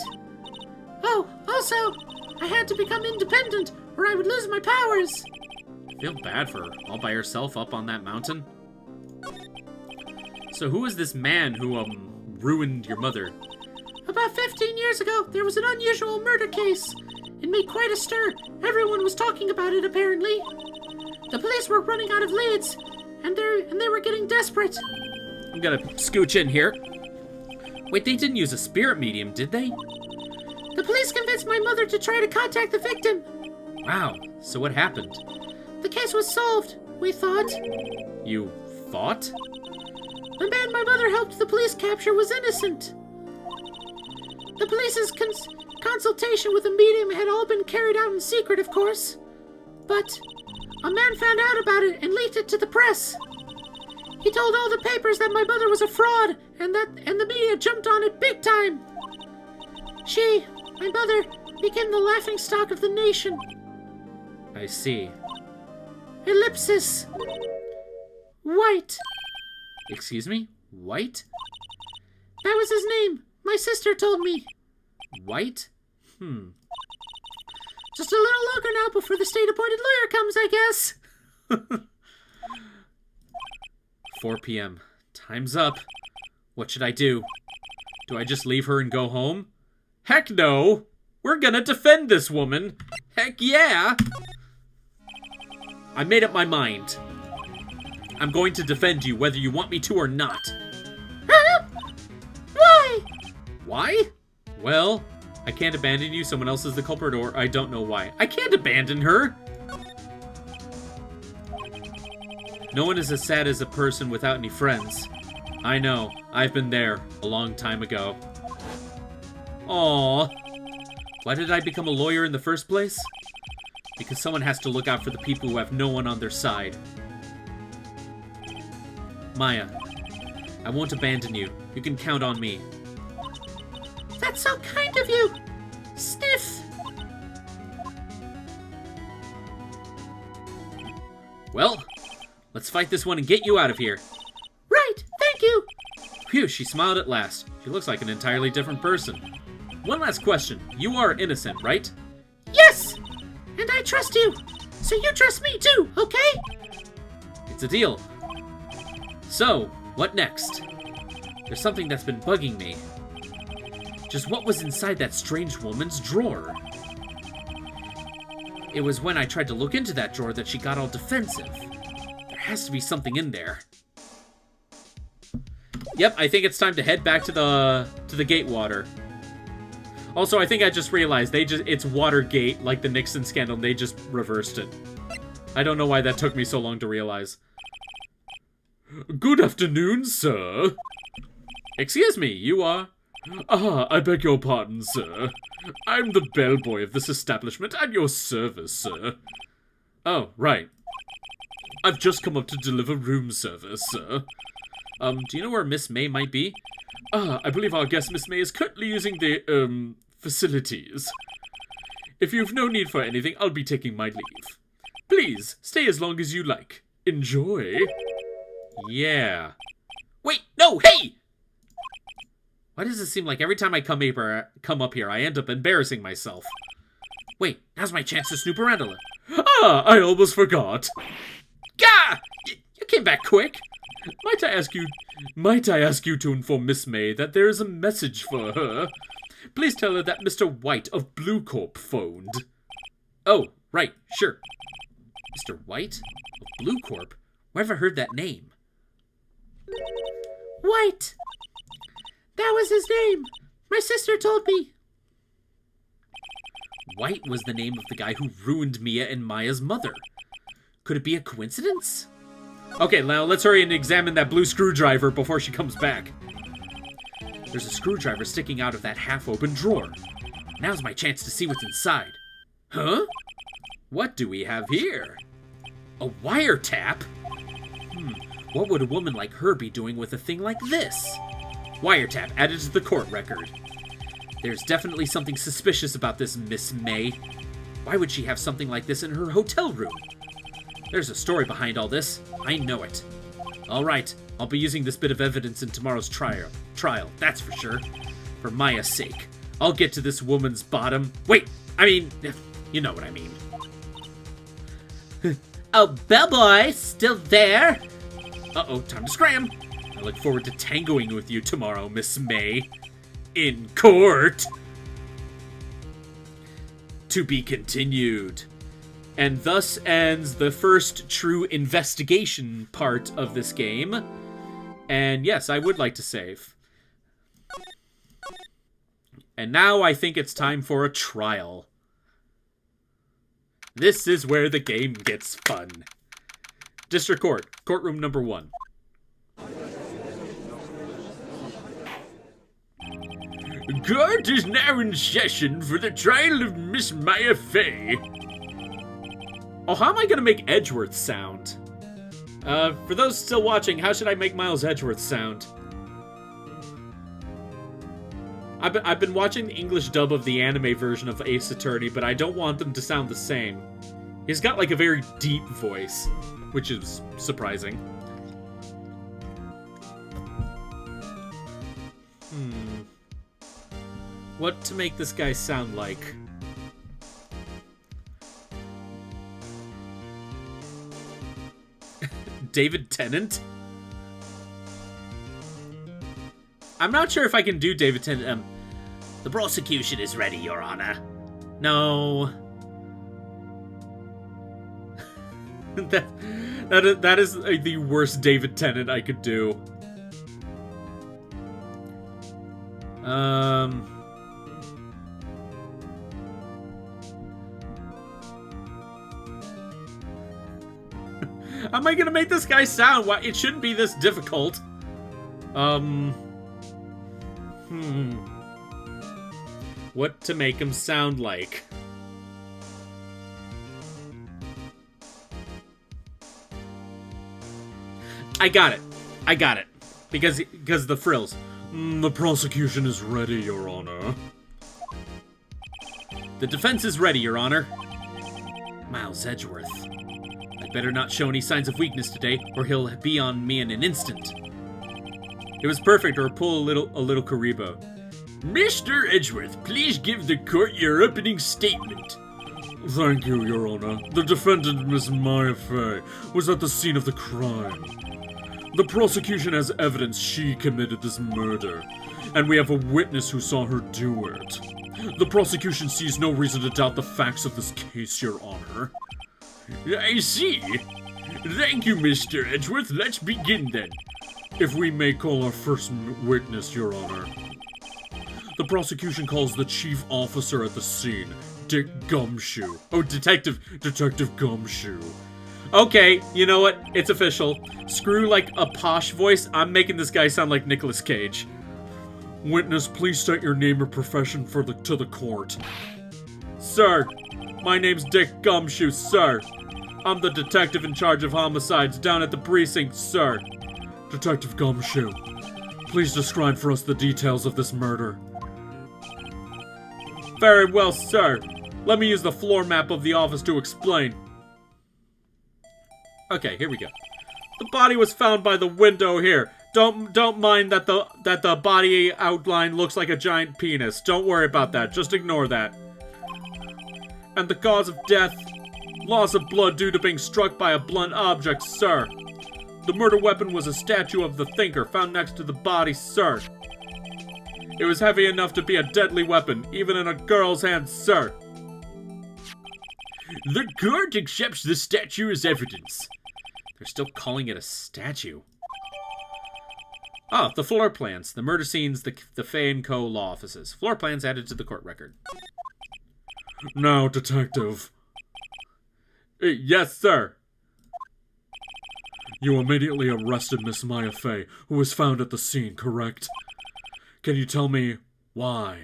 B: Oh, also, I had to become independent or I would lose my powers.
A: I feel bad for her, all by herself up on that mountain. So who is this man who, ruined your mother?
B: About 15 years ago, there was an unusual murder case. It made quite a stir. Everyone was talking about it, apparently. The police were running out of leads, and they were getting desperate.
A: I'm gonna scooch in here. Wait, they didn't use a spirit medium, did they?
B: The police convinced my mother to try to contact the victim.
A: Wow, so what happened?
B: The case was solved, we thought.
A: You thought?
B: The man my mother helped the police capture was innocent. The police's consultation with the medium had all been carried out in secret, of course. But a man found out about it and leaked it to the press. He told all the papers that my mother was a fraud, and the media jumped on it big time. My mother, became the laughingstock of the nation.
A: I see.
B: Ellipsis. White.
A: Excuse me? White?
B: That was his name. My sister told me.
A: White?
B: Just a little longer now before the state-appointed lawyer comes, I guess.
A: 4 p.m. Time's up. What should I do? Do I just leave her and go home? Heck no! We're gonna defend this woman! Heck yeah! I made up my mind. I'm going to defend you whether you want me to or not.
B: Huh? Why?
A: Why? Well, I can't abandon you. Someone else is the culprit, or I don't know why. I can't abandon her! No one is as sad as a person without any friends. I know. I've been there a long time ago. Aww. Why did I become a lawyer in the first place? Because someone has to look out for the people who have no one on their side. Maya, I won't abandon you. You can count on me.
B: That's so kind of you. Sniff.
A: Well, let's fight this one and get you out of here.
B: Right, thank you.
A: Phew, she smiled at last. She looks like an entirely different person. One last question. You are innocent, right?
B: Yes, and I trust you. So you trust me too, okay?
A: It's a deal. So, what next? There's something that's been bugging me. Just what was inside that strange woman's drawer? It was when I tried to look into that drawer that she got all defensive. There has to be something in there. Yep, I think it's time to head back to the Gatewater. Also, I think I just realized it's Watergate, like the Nixon scandal, and they just reversed it. I don't know why that took me so long to realize. Good afternoon, sir. Excuse me, you are? Ah, I beg your pardon, sir. I'm the bellboy of this establishment at your service, sir. Oh, right. I've just come up to deliver room service, sir. Do you know where Miss May might be? Ah, I believe our guest, Miss May, is currently using the, facilities. If you've no need for anything, I'll be taking my leave. Please, stay as long as you like. Enjoy. Yeah. Wait, no, hey! Why does it seem like every time I come up here, I end up embarrassing myself? Wait, now's my chance to snoop around a little. Ah, I almost forgot. Gah! You came back quick. Might I ask you to inform Miss May that there is a message for her? Please tell her that Mr. White of Blue Corp phoned. Oh, right, sure. Mr. White of Blue Corp? Wherever heard that name?
B: White. That was his name. My sister told me.
A: White was the name of the guy who ruined Mia and Maya's mother. Could it be a coincidence? Okay, now let's hurry and examine that blue screwdriver before she comes back. There's a screwdriver sticking out of that half-open drawer. Now's my chance to see what's inside. Huh? What do we have here? A wiretap? What would a woman like her be doing with a thing like this? Wiretap added to the court record. There's definitely something suspicious about this Miss May. Why would she have something like this in her hotel room? There's a story behind all this. I know it. All right, I'll be using this bit of evidence in tomorrow's trial, that's for sure. For Maya's sake. I'll get to this woman's bottom. Wait, I mean, you know what I mean.
B: Oh, bellboy, still there?
A: Uh-oh, time to scram. I look forward to tangoing with you tomorrow, Miss May. In court. To be continued. And thus ends the first true investigation part of this game. And yes, I would like to save. And now I think it's time for a trial. This is where the game gets fun. District Court, courtroom number 1.
C: Court is now in session for the trial of Miss Maya Fey.
A: Oh, how am I going to make Edgeworth sound? For those still watching, how should I make Miles Edgeworth sound? I've been watching the English dub of the anime version of Ace Attorney, but I don't want them to sound the same. He's got like a very deep voice, which is surprising. What to make this guy sound like? David Tennant? I'm not sure if I can do David Tennant. The prosecution is ready, Your Honor. No. that is the worst David Tennant I could do. How am I gonna make this guy sound? Why, it shouldn't be this difficult. What to make him sound like? I got it. Because the frills. The prosecution is ready, Your Honor. The defense is ready, Your Honor. Miles Edgeworth. I'd better not show any signs of weakness today, or he'll be on me in an instant. It was perfect, or pull a little Karibo.
C: Mr. Edgeworth, please give the court your opening statement.
D: Thank you, Your Honor. The defendant, Miss Maya Fey, was at the scene of the crime. The prosecution has evidence she committed this murder, and we have a witness who saw her do it. The prosecution sees no reason to doubt the facts of this case, Your Honor.
C: I see. Thank you, Mr. Edgeworth. Let's begin then.
D: If we may call our first witness, Your Honor. The prosecution calls the chief officer at the scene, Dick Gumshoe.
A: Oh, Detective
D: Gumshoe.
A: Okay, you know what? It's official. Screw like a posh voice. I'm making this guy sound like Nicolas Cage.
D: Witness, please state your name or profession to the court.
A: Sir, my name's Dick Gumshoe, sir. I'm the detective in charge of homicides down at the precinct, sir.
D: Detective Gumshoe, please describe for us the details of this murder.
A: Very well, sir. Let me use the floor map of the office to explain. Okay, here we go. The body was found by the window here. Don't mind that the body outline looks like a giant penis. Don't worry about that. Just ignore that. And the cause of death, loss of blood due to being struck by a blunt object, sir. The murder weapon was a statue of the Thinker found next to the body, sir. It was heavy enough to be a deadly weapon, even in a girl's hand, sir.
C: The court accepts the statue as evidence.
A: They're still calling it a statue. Oh, the floor plans. The murder scenes, the Fey & Co. law offices. Floor plans added to the court record.
D: Now, Detective. Yes, sir. You immediately arrested Miss Maya Fey, who was found at the scene, correct? Can you tell me why?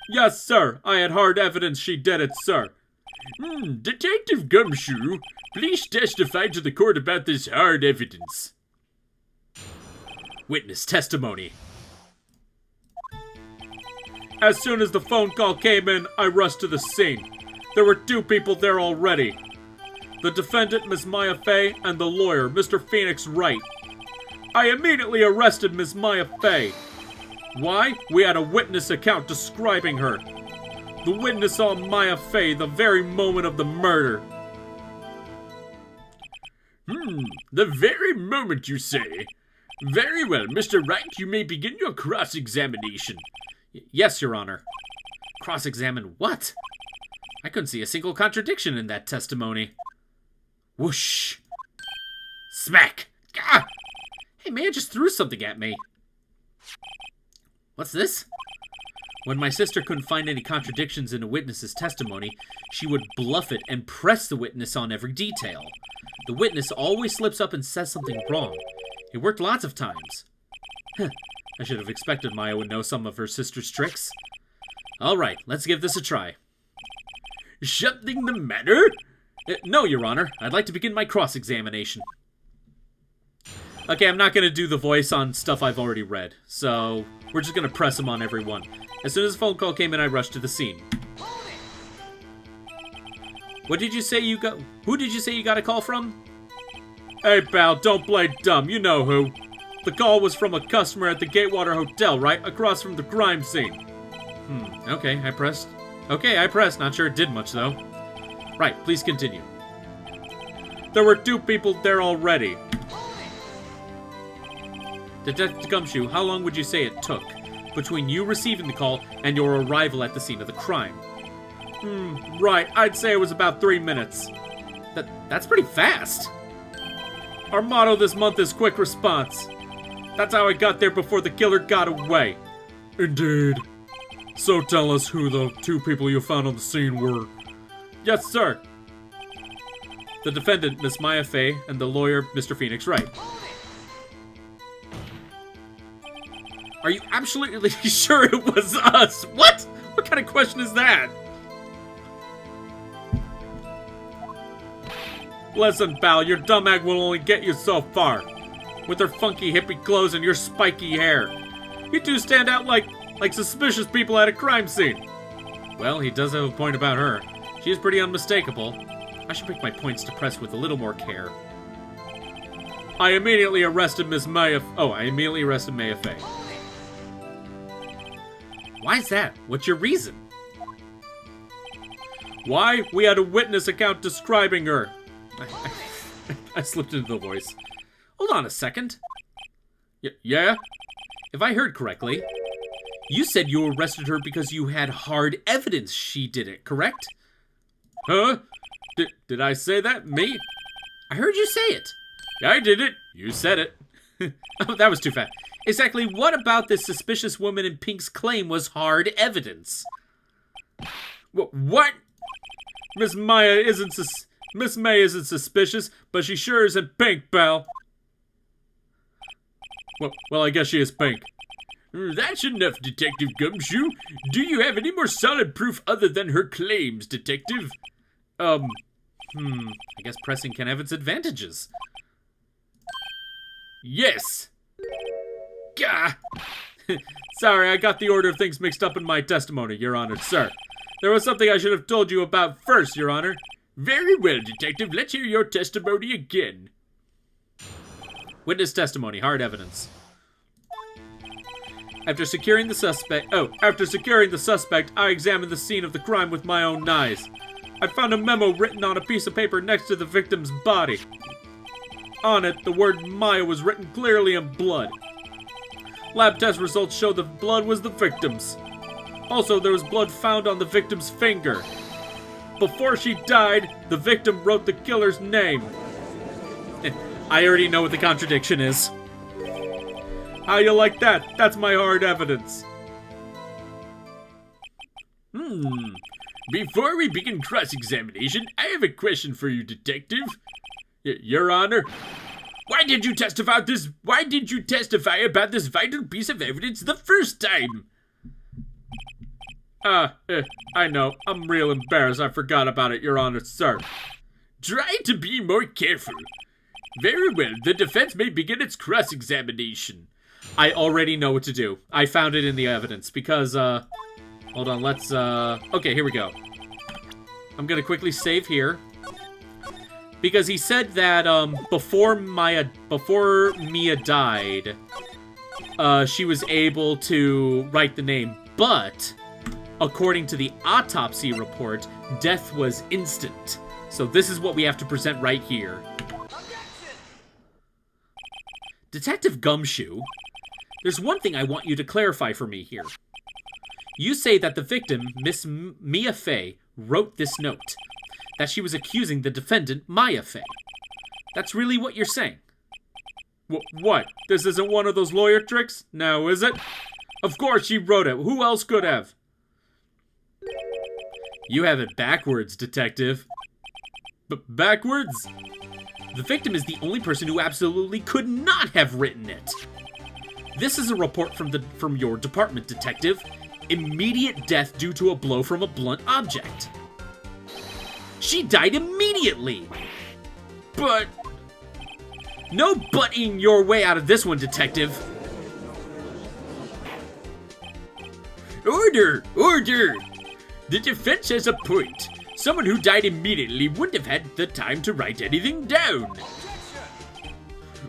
D: Yes, sir. I had hard evidence she did it, sir.
C: Detective Gumshoe, please testify to the court about this hard evidence.
A: Witness testimony.
D: As soon as the phone call came in, I rushed to the scene. There were 2 people there already. The defendant, Miss Maya Fey, and the lawyer, Mr. Phoenix Wright. I immediately arrested Miss Maya Fey. Why? We had a witness account describing her. The witness saw Maya Fey the very moment of the murder.
C: The very moment, you say? Very well, Mr. Wright, you may begin your cross-examination.
A: Yes, Your Honor. Cross-examine what? I couldn't see a single contradiction in that testimony. Whoosh. Smack. Gah! Hey, man just threw something at me. What's this? When my sister couldn't find any contradictions in a witness's testimony, she would bluff it and press the witness on every detail. The witness always slips up and says something wrong. It worked lots of times. I should have expected Maya would know some of her sister's tricks. Alright, let's give this a try.
C: Something the matter?
A: No, Your Honor. I'd like to begin my cross-examination. Okay, I'm not going to do the voice on stuff I've already read, so we're just going to press him on every one. As soon as the phone call came in, I rushed to the scene. What did you say you got? Who did you say you got a call from?
D: Hey, pal, don't play dumb. You know who. The call was from a customer at the Gatewater Hotel, right across from the crime scene.
A: Okay, I pressed. Not sure it did much, though. Right, please continue.
D: There were 2 people there already.
A: Detective Gumshoe, how long would you say it took between you receiving the call and your arrival at the scene of the crime?
D: Right, I'd say it was about 3 minutes.
A: That's pretty fast.
D: Our motto this month is quick response. That's how I got there before the killer got away. Indeed. So tell us who the 2 people you found on the scene were. Yes, sir.
A: The defendant, Miss Maya Fey, and the lawyer, Mr. Phoenix Wright. Are you absolutely sure it was us? What? What kind of question is that?
D: Listen, pal, your dumb egg will only get you so far. With her funky hippie clothes and your spiky hair. You 2 stand out like suspicious people at a crime scene.
A: Well, he does have a point about her. She is pretty unmistakable. I should pick my points to press with a little more care.
D: I immediately arrested Maya Fey.
A: Why's that? What's your reason?
D: Why? We had a witness account describing her.
A: I slipped into the voice. Hold on a second.
D: Yeah?
A: If I heard correctly, you said you arrested her because you had hard evidence she did it, correct?
D: Huh? Did I say that? Me?
A: I heard you say it.
D: I did it.
A: You said it. Oh, that was too fast. Exactly what about this suspicious woman in pink's claim was hard evidence?
D: What? Miss May isn't suspicious, but she sure isn't pink, pal. Well, I guess she is pink.
C: That's enough, Detective Gumshoe. Do you have any more solid proof other than her claims, Detective?
A: I guess pressing can have its advantages.
C: Yes.
D: Gah! Sorry, I got the order of things mixed up in my testimony, Your Honor, sir. There was something I should have told you about first, Your Honor.
C: Very well, Detective. Let's hear your testimony again.
A: Witness testimony, hard evidence. After securing the suspect, I examined the scene of the crime with my own eyes. I found a memo written on a piece of paper next to the victim's body. On it, the word Maya was written clearly in blood. Lab test results show the blood was the victim's. Also, there was blood found on the victim's finger. Before she died, the victim wrote the killer's name. I already know what the contradiction is. How you like that? That's my hard evidence.
C: Before we begin cross-examination, I have a question for you, Detective. Your Honor, why did you testify about this vital piece of evidence the first time?
D: I know. I'm real embarrassed. I forgot about it, Your Honor, sir.
C: Try to be more careful. Very well, the defense may begin its cross-examination.
A: I already know what to do. I found it in the evidence because, hold on, let's, okay, here we go. I'm gonna quickly save here. Because he said that, before Mia died, she was able to write the name, but according to the autopsy report, death was instant. So this is what we have to present right here. Detective Gumshoe, there's one thing I want you to clarify for me here. You say that the victim, Miss Mia Fey, wrote this note. That she was accusing the defendant, Maya Fey. That's really what you're saying.
D: What? This isn't one of those lawyer tricks? No, is it? Of course she wrote it. Who else could have?
A: You have it backwards, Detective.
D: Backwards?
A: The victim is the only person who absolutely could not have written it. This is a report from your department, Detective. Immediate death due to a blow from a blunt object. She died immediately!
C: But...
A: No butting your way out of this one, Detective.
C: Order! Order! The defense has a point. Someone who died immediately wouldn't have had the time to write anything down.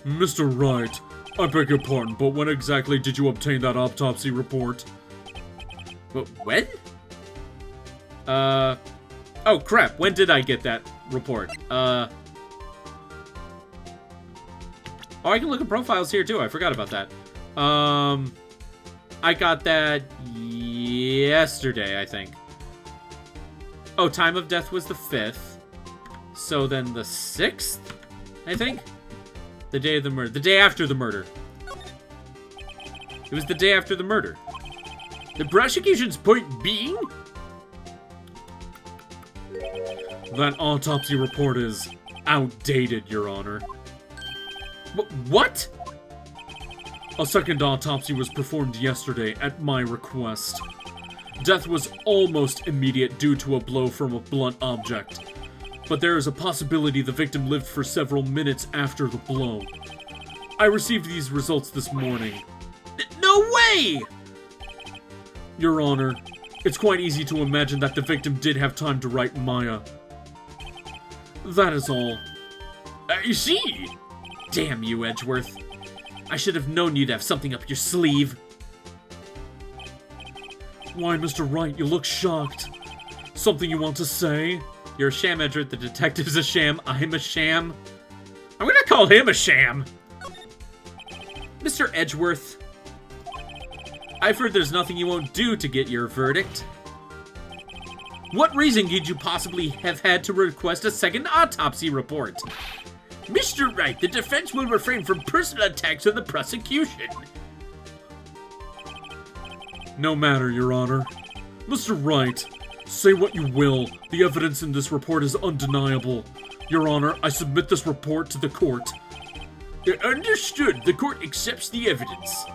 D: Mr. Wright, I beg your pardon, but when exactly did you obtain that autopsy report?
C: When?
A: Oh crap, when did I get that report? Oh, I can look at profiles here too, I forgot about that. I got that yesterday, I think. Oh, time of death was the 5th. So then the 6th, I think? The day of the murder. The day after the murder. It was the day after the murder.
C: The prosecution's point being?
D: That autopsy report is outdated, Your Honor.
A: What?
D: A second autopsy was performed yesterday at my request. Death was almost immediate due to a blow from a blunt object, but there is a possibility the victim lived for several minutes after the blow. I received these results this morning.
A: No way!
D: Your Honor, it's quite easy to imagine that the victim did have time to write Maya. That is all.
C: I see.
A: Damn you, Edgeworth. I should have known you'd have something up your sleeve.
D: Why, Mr. Wright, you look shocked. Something you want to say?
A: You're a sham, Edgeworth. The detective's a sham. I'm a sham. I'm gonna call him a sham. Mr. Edgeworth, I've heard there's nothing you won't do to get your verdict. What reason could you possibly have had to request a second autopsy report?
C: Mr. Wright, the defense will refrain from personal attacks on the prosecution.
D: No matter, Your Honor. Mr. Wright, say what you will, the evidence in this report is undeniable. Your Honor, I submit this report to the court.
C: Understood. The court accepts the evidence.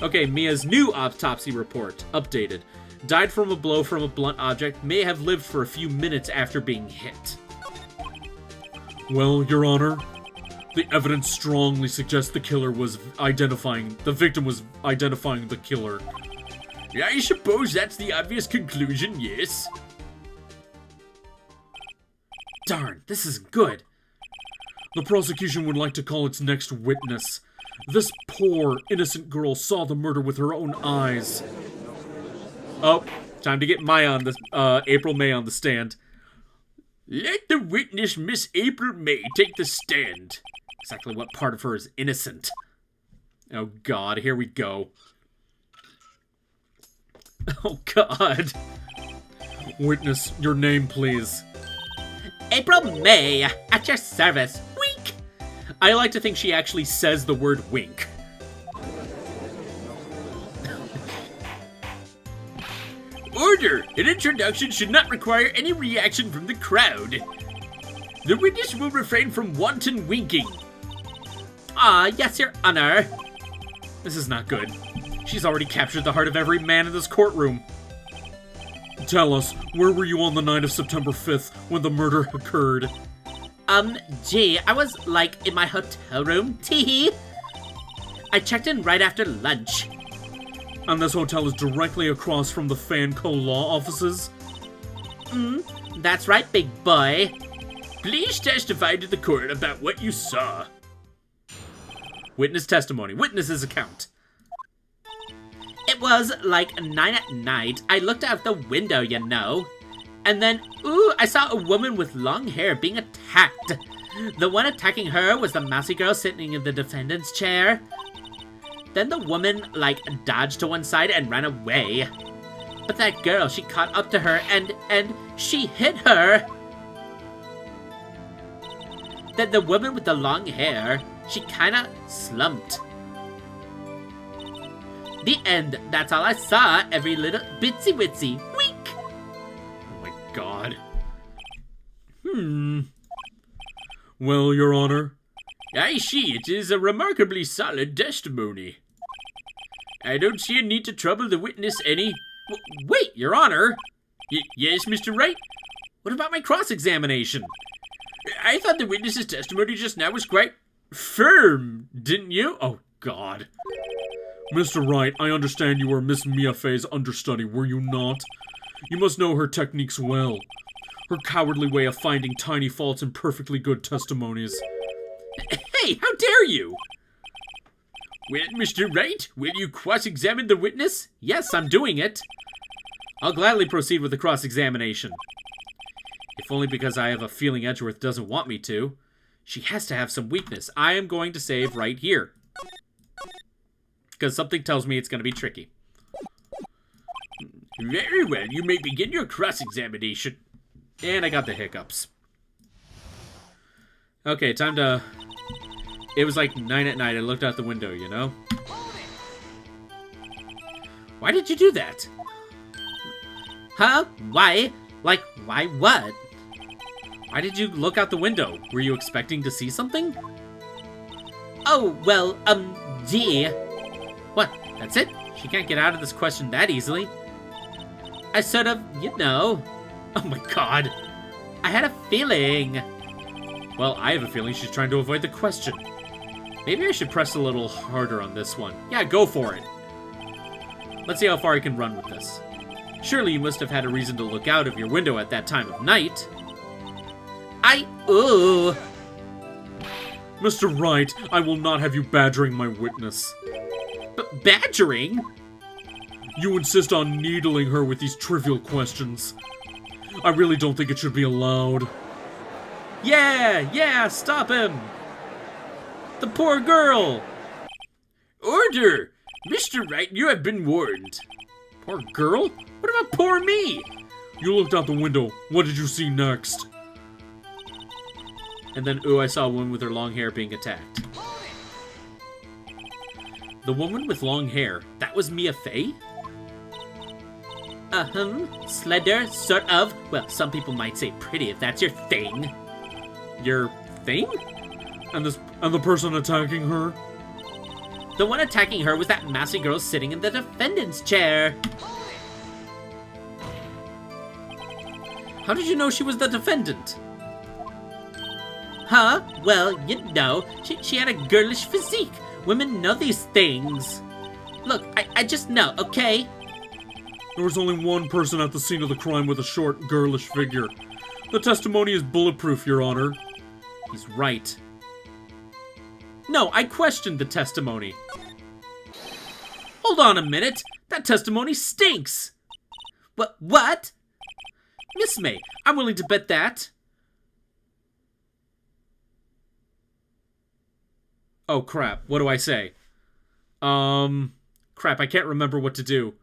A: Okay, Mia's new autopsy report, updated. Died from a blow from a blunt object, may have lived for a few minutes after being hit.
D: Well, Your Honor, the evidence strongly suggests the victim was identifying the killer.
C: I suppose that's the obvious conclusion, yes.
A: Darn, this is good.
D: The prosecution would like to call its next witness. This poor, innocent girl saw the murder with her own eyes.
A: Oh, time to get April May on the stand.
C: Let the witness, Miss April May, take the stand.
A: Exactly what part of her is innocent? Oh God, here we go. Oh God.
D: Witness, your name, please.
A: April May, at your service. Wink! I like to think she actually says the word wink.
C: Order! An introduction should not require any reaction from the crowd. The witness will refrain from wanton winking.
B: Ah, yes, Your Honor.
A: This is not good. She's already captured the heart of every man in this courtroom.
D: Tell us, where were you on the night of September 5th when the murder occurred?
B: Gee, I was, like, in my hotel room. Tee-hee. I checked in right after lunch.
D: And this hotel is directly across from the Fanco law offices?
B: That's right, big boy.
C: Please testify to the court about what you saw.
A: Witness testimony. Witness's account.
B: It was like 9 at night. I looked out the window, you know. And then, ooh, I saw a woman with long hair being attacked. The one attacking her was the mousy girl sitting in the defendant's chair. Then the woman, like, dodged to one side and ran away. But that girl, she caught up to her and she hit her. Then the woman with the long hair, she kinda slumped. The end. That's all I saw. Every little bitsy witsy. Week.
A: Oh my god.
D: Well, Your Honor.
C: I see, it is a remarkably solid testimony. I don't see a need to trouble the witness any.
A: Wait, Your Honor!
C: Yes, Mr. Wright?
A: What about my cross-examination?
C: I thought the witness's testimony just now was quite firm, didn't you?
A: Oh, God.
D: Mr. Wright, I understand you were Miss Mia Fey's understudy, were you not? You must know her techniques well. Her cowardly way of finding tiny faults in perfectly good testimonies.
A: Hey, how dare you!
C: Well, Mr. Wright, will you cross-examine the witness?
A: Yes, I'm doing it. I'll gladly proceed with the cross-examination. If only because I have a feeling Edgeworth doesn't want me to. She has to have some weakness. I am going to save right here. Because something tells me it's going to be tricky.
C: Very well, you may begin your cross-examination.
A: And I got the hiccups. Okay, time to... It was like 9 at night. I looked out the window, you know? Why did you do that?
B: Huh? Why? Like, why what?
A: Why did you look out the window? Were you expecting to see something?
B: Oh, well, gee.
A: What? That's it? She can't get out of this question that easily.
B: I sort of, you know.
A: Oh my god.
B: I had a feeling.
A: Well, I have a feeling she's trying to avoid the question. Maybe I should press a little harder on this one. Yeah, go for it. Let's see how far I can run with this. Surely you must have had a reason to look out of your window at that time of night.
B: Ooh.
D: Mr. Wright, I will not have you badgering my witness.
A: But badgering?
D: You insist on needling her with these trivial questions. I really don't think it should be allowed.
A: Yeah, stop him! The poor girl!
C: Order! Mr. Wright, you have been warned.
A: Poor girl? What about poor me?
D: You looked out the window. What did you see next?
A: And then, ooh, I saw a woman with her long hair being attacked. The woman with long hair, that was Mia Fey?
B: Slender, sort of. Well, some people might say pretty if that's your thing.
A: Your thing?
D: And the person attacking her?
B: The one attacking her was that mousy girl sitting in the defendant's chair.
A: How did you know she was the defendant?
B: Huh? Well, you know, she had a girlish physique. Women know these things. Look, I just know, okay?
D: There was only one person at the scene of the crime with a short, girlish figure. The testimony is bulletproof, Your Honor.
A: He's right. No, I questioned the testimony. Hold on a minute. That testimony stinks.
B: What?
A: Miss May, I'm willing to bet that. Oh, crap. What do I say? Crap, I can't remember what to do.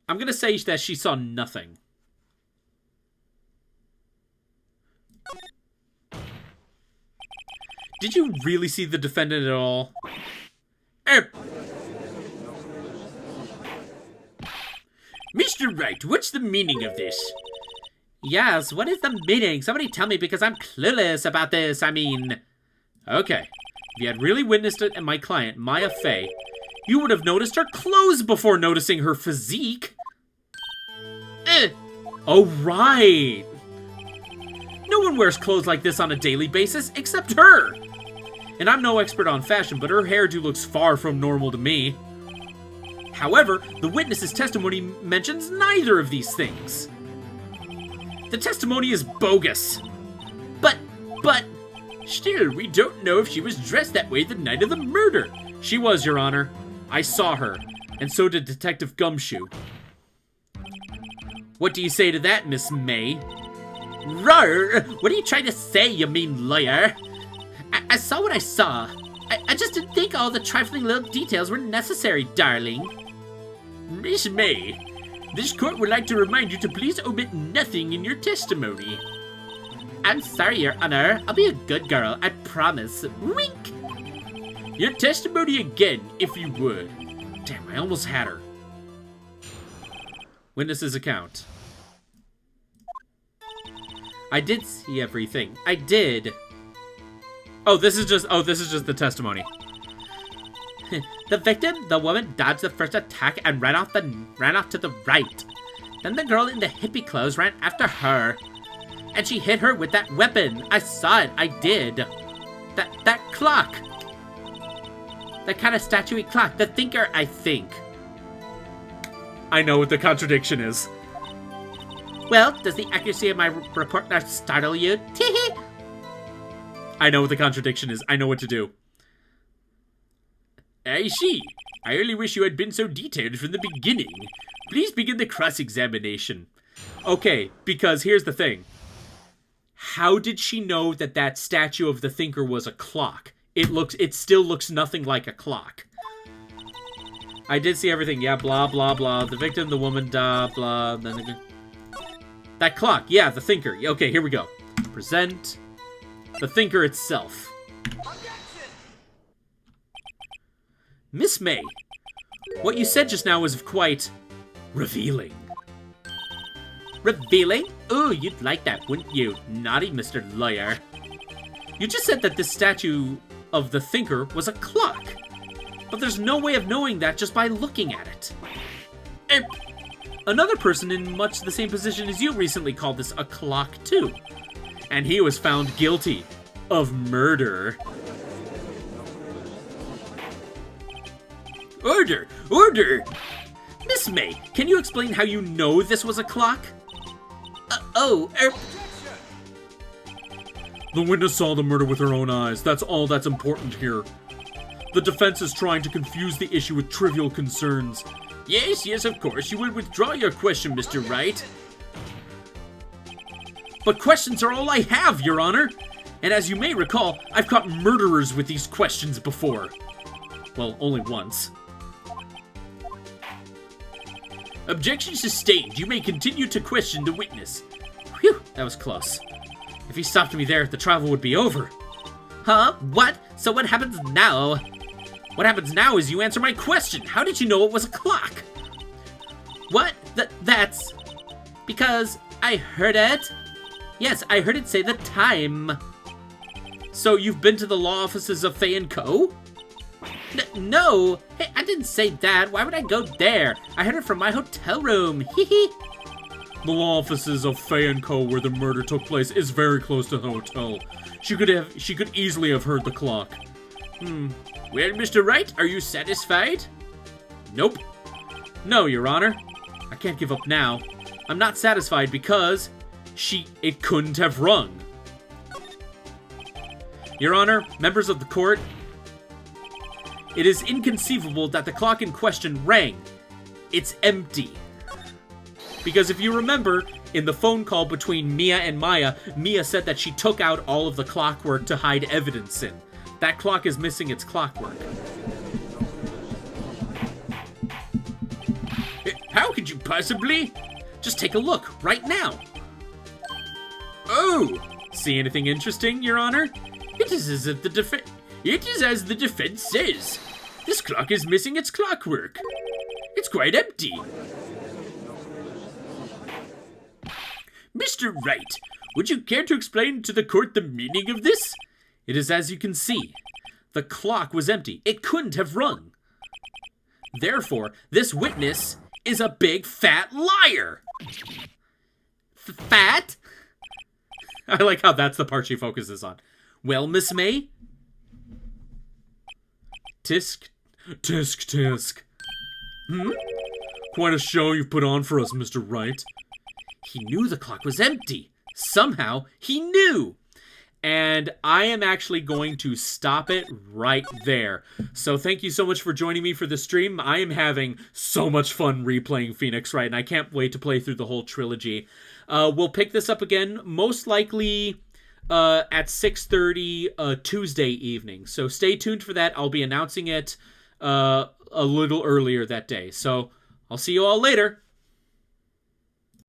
A: I'm gonna say that she saw nothing. Did you really see the defendant at all?
C: Mr. Wright, what's the meaning of this?
B: Yes, what is the meaning? Somebody tell me because I'm clueless about this. I mean...
A: Okay. If you had really witnessed it and my client, Maya Fey, you would have noticed her clothes before noticing her physique. Oh, right. No one wears clothes like this on a daily basis except her. And I'm no expert on fashion, but her hairdo looks far from normal to me. However, the witness's testimony mentions neither of these things. The testimony is bogus. But...
C: Still, we don't know if she was dressed that way the night of the murder.
A: She was, Your Honor. I saw her, and so did Detective Gumshoe. What do you say to that, Miss May?
B: Rar! What are you trying to say, you mean lawyer? I saw what I saw. I just didn't think all the trifling little details were necessary, darling.
C: Miss May, this court would like to remind you to please omit nothing in your testimony.
B: I'm sorry, Your Honor. I'll be a good girl, I promise. Wink!
C: Your testimony again, if you would.
A: Damn, I almost had her. Witness's account. I did see everything. I did. Oh, this is just the testimony.
B: The victim, the woman, dodged the first attack and ran off to the right. Then the girl in the hippie clothes ran after her. And she hit her with that weapon. I saw it. I did. That clock. That kind of statue-y clock. The thinker, I think.
A: I know what the contradiction is.
B: Well, does the accuracy of my report not startle you? Teehee.
A: I know what the contradiction is. I know what to do.
C: I see. I only wish you had been so detailed from the beginning. Please begin the cross-examination.
A: Okay, because here's the thing. How did she know that that statue of the thinker was a clock? It still looks nothing like a clock. I did see everything. Yeah, blah, blah, blah. The victim, the woman, blah. Then that clock. Yeah, the thinker. Okay, here we go. Present the thinker itself. Miss May, what you said just now was quite revealing.
B: Revealing? Ooh, you'd like that, wouldn't you? Naughty Mr. Lawyer.
A: You just said that this statue of the thinker was a clock. But there's no way of knowing that just by looking at it. Another person in much the same position as you recently called this a clock too. And he was found guilty of murder.
C: Order! Order!
A: Miss May, can you explain how you know this was a clock?
D: The witness saw the murder with her own eyes. That's all that's important here. The defense is trying to confuse the issue with trivial concerns.
C: Yes, of course. You will withdraw your question, Mr. Wright.
A: But questions are all I have, Your Honor. And as you may recall, I've caught murderers with these questions before. Well, only once.
C: Objection sustained. You may continue to question the witness.
A: Phew, that was close. If he stopped me there, the trial would be over.
B: Huh? What? So what happens now?
A: What happens now is you answer my question. How did you know it was a clock?
B: What? That's... because I heard it. Yes, I heard it say the time.
A: So you've been to the law offices of Fey & Co.?
B: No. Hey, I didn't say that. Why would I go there? I heard it from my hotel room. Hee hee.
D: The law offices of Fey & Co., where the murder took place, is very close to the hotel. She could easily have heard the clock.
C: Well, Mr. Wright, are you satisfied?
A: Nope. No, Your Honor. I can't give up now. I'm not satisfied because it couldn't have rung. Your Honor, members of the court, it is inconceivable that the clock in question rang. It's empty. Because if you remember, in the phone call between Mia and Maya, Mia said that she took out all of the clockwork to hide evidence in. That clock is missing its clockwork.
C: How could you possibly?
A: Just take a look, right now.
C: Oh!
A: See anything interesting, Your Honor?
C: It is as if It is as the defense says. This clock is missing its clockwork. It's quite empty. Mr. Wright, would you care to explain to the court the meaning of this?
A: It is as you can see. The clock was empty. It couldn't have rung. Therefore, this witness is a big fat liar.
B: Fat?
A: I like how that's the part she focuses on. Well, Miss May?
D: Tisk. Quite a show you've put on for us, Mr. Wright.
A: He knew the clock was empty. Somehow, he knew. And I am actually going to stop it right there. So thank you so much for joining me for the stream. I am having so much fun replaying Phoenix Wright, and I can't wait to play through the whole trilogy. We'll pick this up again, most likely at 6:30 Tuesday evening. So stay tuned for that. I'll be announcing it a little earlier that day. So I'll see you all later.